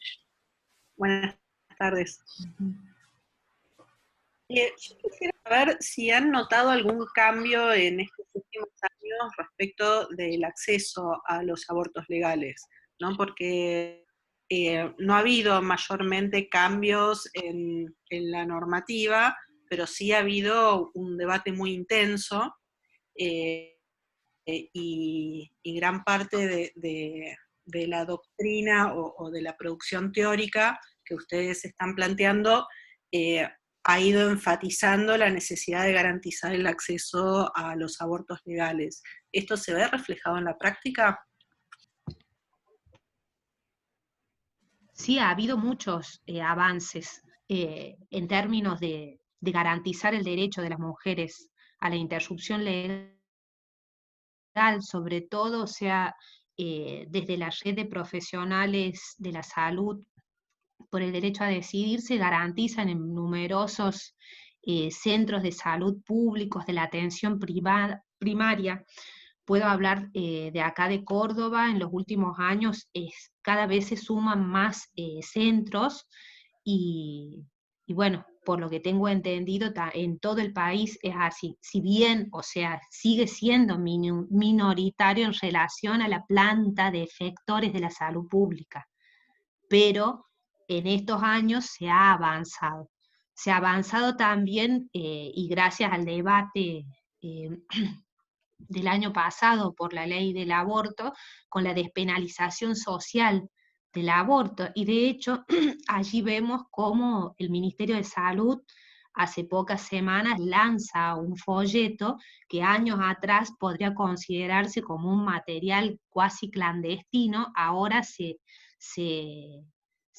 E: Buenas tardes. Yo quisiera saber si han notado algún cambio en estos últimos años respecto del acceso a los abortos legales, ¿no? Porque no ha habido mayormente cambios en la normativa, pero sí ha habido un debate muy intenso y gran parte de la doctrina o de la producción teórica que ustedes están planteando ha ido enfatizando la necesidad de garantizar el acceso a los abortos legales. ¿Esto se ve reflejado en la práctica?
C: Sí, ha habido muchos avances en términos de garantizar el derecho de las mujeres a la interrupción legal, sobre todo, o sea, desde la red de profesionales de la salud por el derecho a decidir, se garantizan en numerosos centros de salud públicos de la atención primaria. Puedo hablar de acá de Córdoba, en los últimos años cada vez se suman más centros y bueno, por lo que tengo entendido, en todo el país es así. Si bien, o sea, sigue siendo minoritario en relación a la planta de efectores de la salud pública, pero en estos años se ha avanzado. Se ha avanzado también, y gracias al debate del año pasado por la ley del aborto, con la despenalización social del aborto, y de hecho allí vemos cómo el Ministerio de Salud hace pocas semanas lanza un folleto que años atrás podría considerarse como un material cuasi clandestino, ahora se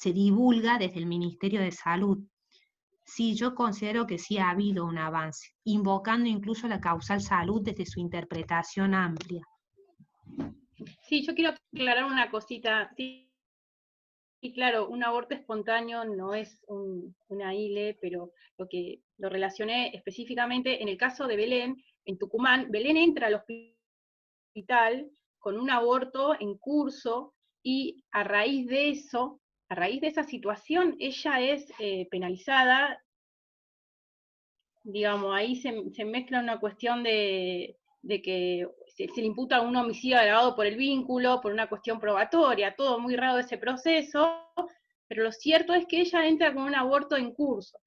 C: divulga desde el Ministerio de Salud. Sí, yo considero que sí ha habido un avance, invocando incluso la causal salud desde su interpretación amplia.
A: Sí, yo quiero aclarar una cosita. Sí, claro, un aborto espontáneo no es una ILE, pero lo relacioné específicamente en el caso de Belén, en Tucumán. Belén entra al hospital con un aborto en curso y a raíz de eso, a raíz de esa situación, ella es penalizada. Digamos, ahí se mezcla una cuestión de que se le imputa un homicidio agravado por el vínculo, por una cuestión probatoria, todo muy raro ese proceso, pero lo cierto es que ella entra con un aborto en curso.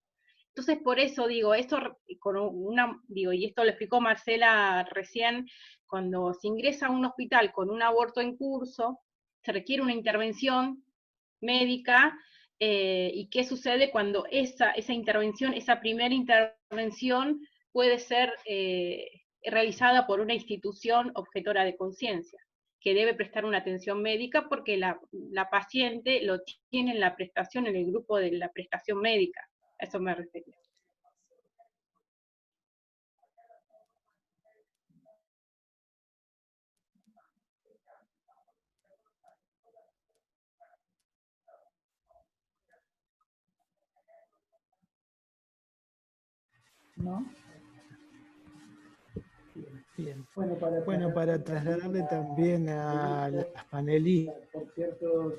A: Entonces, por eso digo, esto y esto lo explicó Marcela recién, cuando se ingresa a un hospital con un aborto en curso, se requiere una intervención médica. ¿Y qué sucede cuando esa intervención, esa primera intervención, puede ser realizada por una institución objetora de conciencia, que debe prestar una atención médica porque la paciente lo tiene en la prestación, en el grupo de la prestación médica? A eso me refiero.
B: ¿No?
F: Bien. Bueno, para trasladarle también a las panelistas, por cierto,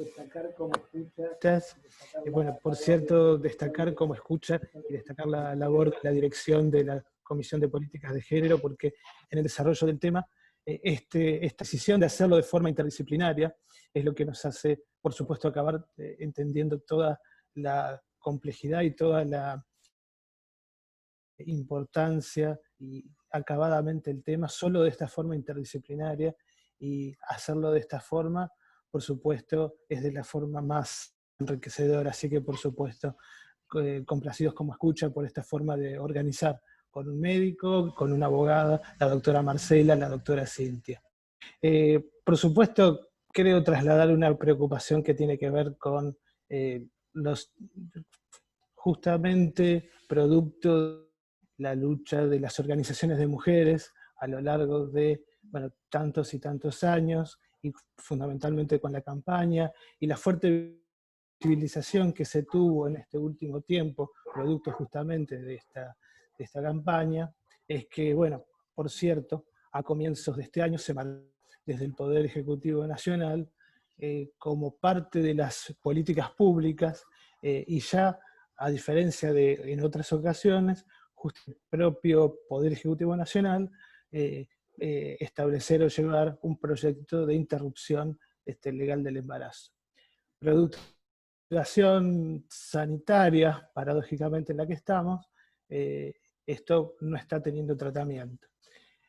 F: destacar como escucha y destacar la labor de la dirección de la Comisión de Políticas de Género, porque en el desarrollo del tema esta decisión de hacerlo de forma interdisciplinaria es lo que nos hace, por supuesto, acabar entendiendo toda la complejidad y toda la importancia y acabadamente el tema solo de esta forma interdisciplinaria, y hacerlo de esta forma, por supuesto, es de la forma más enriquecedora. Así que, por supuesto, complacidos como escucha por esta forma de organizar con un médico, con una abogada, la doctora Marcela, la doctora Cintia. Por supuesto, creo trasladar una preocupación que tiene que ver con los justamente producto de la lucha de las organizaciones de mujeres a lo largo de tantos y tantos años, y fundamentalmente con la campaña, y la fuerte visibilización que se tuvo en este último tiempo, producto justamente de esta campaña, es que, por cierto, a comienzos de este año se marcó desde el Poder Ejecutivo Nacional como parte de las políticas públicas, y ya, a diferencia de en otras ocasiones, justo el propio Poder Ejecutivo Nacional establecer o llevar un proyecto de interrupción legal del embarazo. Producto de la situación sanitaria, paradójicamente en la que estamos, esto no está teniendo tratamiento.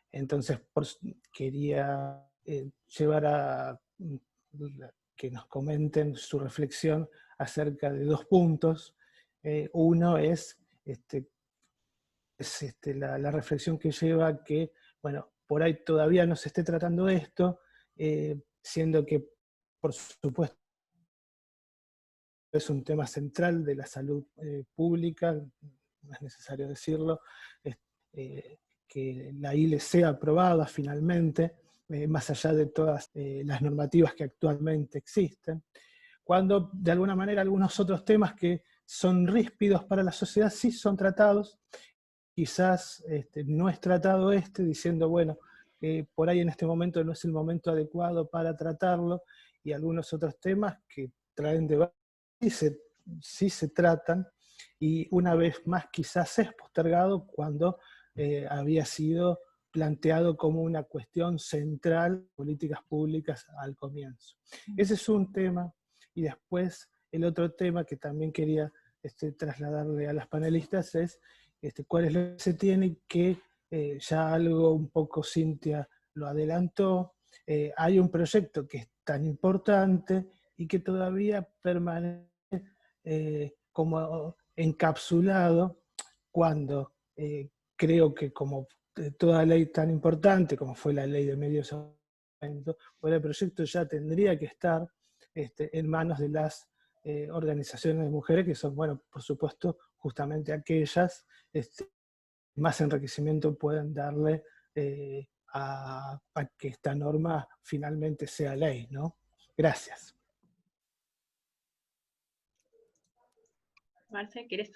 F: Entonces, quería llevar a que nos comenten su reflexión acerca de dos puntos. Uno es la reflexión que lleva a que, por ahí todavía no se esté tratando esto, siendo que, por supuesto, es un tema central de la salud pública, no es necesario decirlo, que la ILE sea aprobada finalmente, más allá de todas las normativas que actualmente existen, cuando de alguna manera algunos otros temas que son ríspidos para la sociedad sí son tratados. Quizás no es tratado diciendo, por ahí en este momento no es el momento adecuado para tratarlo, y algunos otros temas que traen debate sí se tratan, y una vez más quizás es postergado cuando había sido planteado como una cuestión central de políticas públicas al comienzo. Ese es un tema, y después el otro tema que también quería trasladarle a las panelistas es cuál es lo que se tiene, que ya algo un poco Cintia lo adelantó. Hay un proyecto que es tan importante y que todavía permanece como encapsulado, cuando creo que como toda ley tan importante como fue la ley de medios ambientales, el proyecto ya tendría que estar en manos de las organizaciones de mujeres, que son, por supuesto, justamente aquellas más enriquecimiento pueden darle a que esta norma finalmente sea ley, ¿no? Gracias.
A: Marce, ¿querés?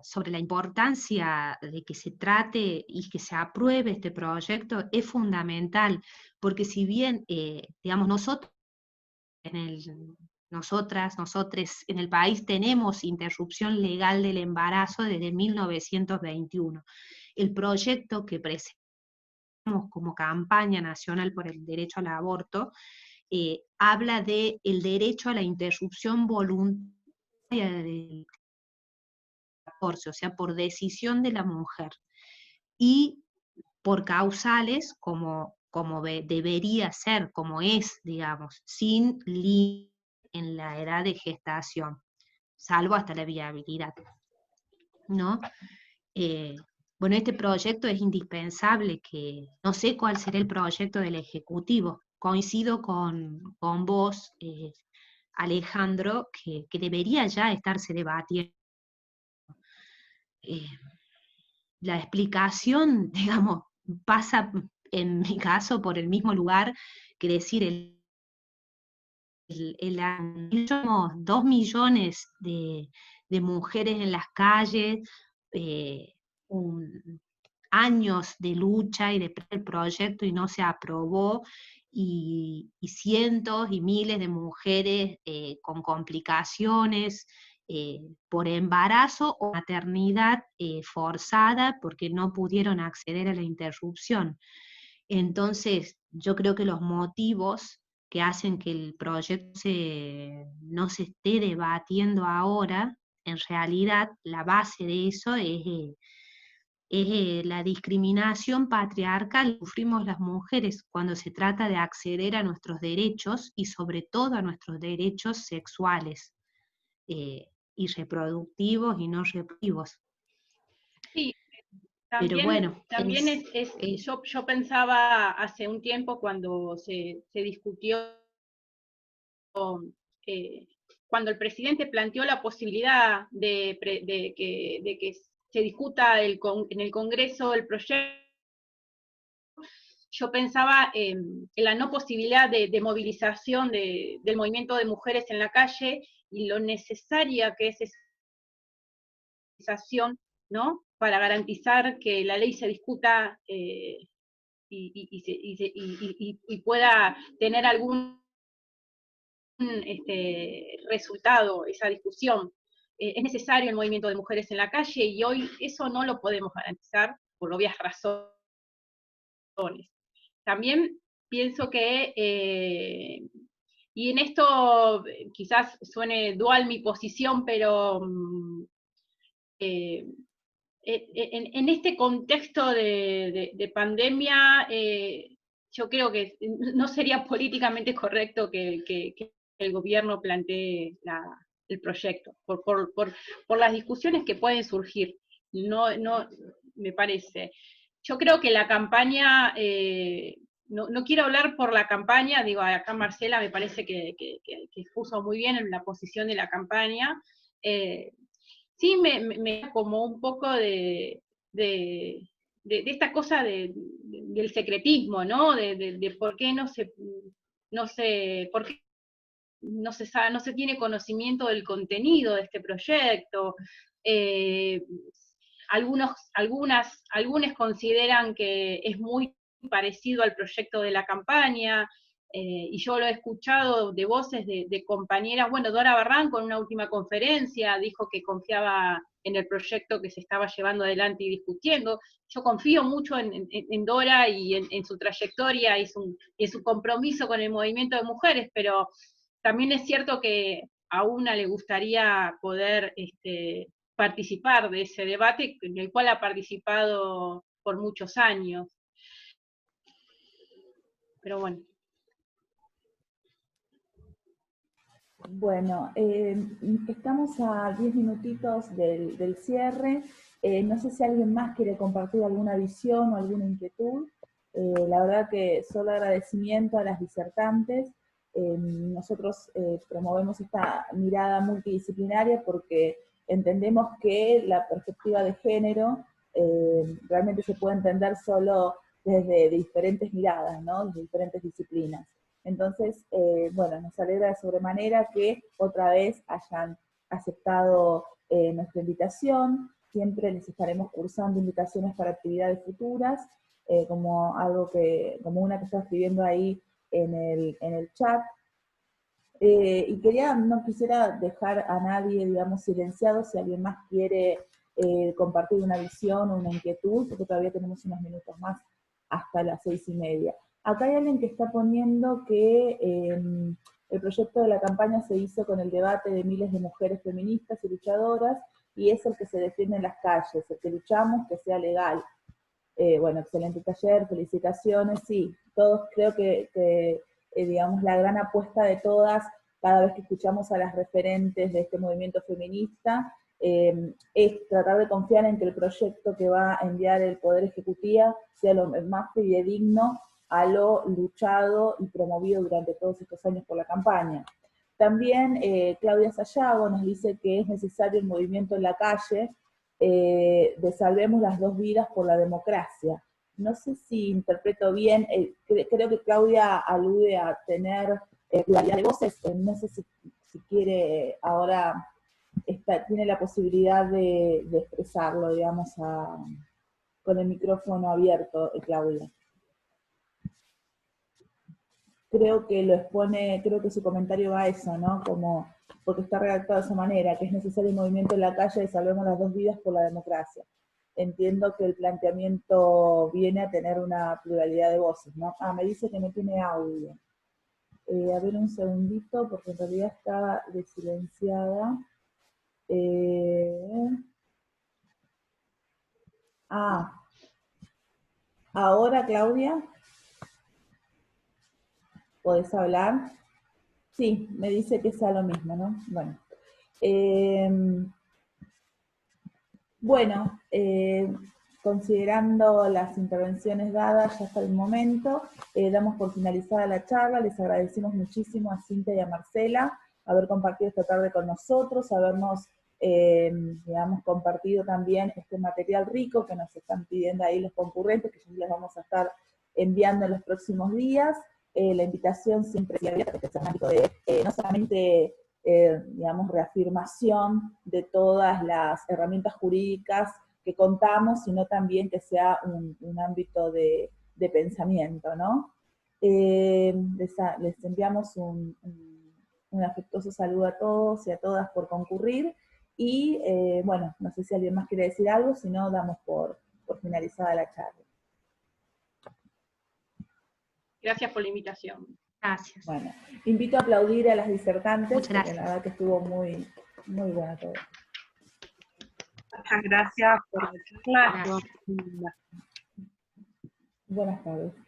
C: Sobre la importancia de que se trate y que se apruebe este proyecto es fundamental, porque si bien, digamos, nosotros en el país tenemos interrupción legal del embarazo desde 1921. El proyecto que presentamos como campaña nacional por el derecho al aborto habla del derecho a la interrupción voluntaria del 14, o sea, por decisión de la mujer, y por causales como debería ser, como es, digamos, sin límite en la edad de gestación, salvo hasta la viabilidad, ¿no? Este proyecto es indispensable, que no sé cuál será el proyecto del Ejecutivo. Coincido con vos, Alejandro, que debería ya estarse debatiendo. La explicación, digamos, pasa en mi caso por el mismo lugar que decir, somos 2 millones de mujeres en las calles, años de lucha y de proyecto y no se aprobó, y cientos y miles de mujeres con complicaciones por embarazo o maternidad forzada porque no pudieron acceder a la interrupción. Entonces, yo creo que los motivos que hacen que el proyecto no se esté debatiendo ahora, en realidad la base de eso es la discriminación patriarcal que sufrimos las mujeres cuando se trata de acceder a nuestros derechos y sobre todo a nuestros derechos sexuales y reproductivos y no reproductivos.
A: Sí,
C: Pero bueno,
A: también yo pensaba hace un tiempo cuando se discutió, cuando el presidente planteó la posibilidad de que se discuta en el Congreso el proyecto, yo pensaba en la no posibilidad de movilización del movimiento de mujeres en la calle y lo necesaria que es esa movilización, ¿no? Para garantizar que la ley se discuta y pueda tener algún resultado, esa discusión. Es necesario el movimiento de mujeres en la calle y hoy eso no lo podemos garantizar por obvias razones. También pienso que, y en esto quizás suene dual mi posición, pero en este contexto de pandemia, yo creo que no sería políticamente correcto que el gobierno plantee el proyecto, por las discusiones que pueden surgir. No, me parece. Yo creo que la campaña, no quiero hablar por la campaña, digo, acá Marcela me parece que expuso muy bien en la posición de la campaña. Sí, me da como un poco de esta cosa del secretismo, ¿no? De por qué por qué no se tiene conocimiento del contenido de este proyecto. Algunos consideran que es muy parecido al proyecto de la campaña, y yo lo he escuchado de voces de compañeras. Bueno, Dora Barranco en una última conferencia dijo que confiaba en el proyecto que se estaba llevando adelante y discutiendo. Yo confío mucho en Dora y en su trayectoria y en su compromiso con el movimiento de mujeres, pero también es cierto que a una le gustaría poder participar de ese debate en el cual ha participado por muchos años. Pero bueno.
B: Bueno, estamos a 10 minutitos del cierre. No sé si alguien más quiere compartir alguna visión o alguna inquietud. La verdad que solo agradecimiento a las disertantes. Nosotros promovemos esta mirada multidisciplinaria porque entendemos que la perspectiva de género realmente se puede entender solo desde diferentes miradas, ¿no? Desde diferentes disciplinas. Entonces, bueno, nos alegra de sobremanera que otra vez hayan aceptado nuestra invitación. Siempre les estaremos cursando invitaciones para actividades futuras, como una que está escribiendo ahí en el chat. Y no quisiera dejar a nadie, digamos, silenciado. Si alguien más quiere compartir una visión o una inquietud, porque todavía tenemos unos minutos más hasta las 6:30. Acá hay alguien que está poniendo que el proyecto de la campaña se hizo con el debate de miles de mujeres feministas y luchadoras, y es el que se defiende en las calles, el que luchamos que sea legal. Bueno, excelente taller, felicitaciones, sí, todos creo que digamos, la gran apuesta de todas, cada vez que escuchamos a las referentes de este movimiento feminista, es tratar de confiar en que el proyecto que va a enviar el Poder Ejecutivo sea lo más fidedigno a lo luchado y promovido durante todos estos años por la campaña. También Claudia Sayago nos dice que es necesario el movimiento en la calle, de Salvemos las dos vidas por la democracia. No sé si interpreto bien, creo que Claudia alude a tener pluralidad de voces, no sé si quiere ahora, tiene la posibilidad de expresarlo, digamos, con el micrófono abierto, Claudia. Creo que lo expone, creo que su comentario va a eso, ¿no? Como porque está redactado de esa manera, que es necesario un movimiento en la calle de salvemos las 2 vidas por la democracia. Entiendo que el planteamiento viene a tener una pluralidad de voces, ¿no? Ah, me dice que no tiene audio. A ver un segundito, porque en realidad está desilenciada. Ahora, Claudia, ¿podés hablar? Sí, me dice que sea lo mismo, ¿no? Bueno, considerando las intervenciones dadas ya hasta el momento, damos por finalizada la charla. Les agradecemos muchísimo a Cintia y a Marcela haber compartido esta tarde con nosotros, habernos, digamos, compartido también este material rico que nos están pidiendo ahí los concurrentes, que ya les vamos a estar enviando en los próximos días. La invitación siempre es abierta, que es un ámbito de no solamente digamos, reafirmación de todas las herramientas jurídicas que contamos, sino también que sea un ámbito de pensamiento, ¿no? Les enviamos un afectuoso saludo a todos y a todas por concurrir, y bueno, no sé si alguien más quiere decir algo, si no, damos por finalizada la charla.
A: Gracias por la invitación.
C: Gracias.
B: Bueno, invito a aplaudir a las disertantes,
C: Muchas
B: porque
C: gracias.
B: la verdad que estuvo muy, muy bueno todo.
E: Muchas gracias por la charla.
C: Gracias.
B: Buenas tardes.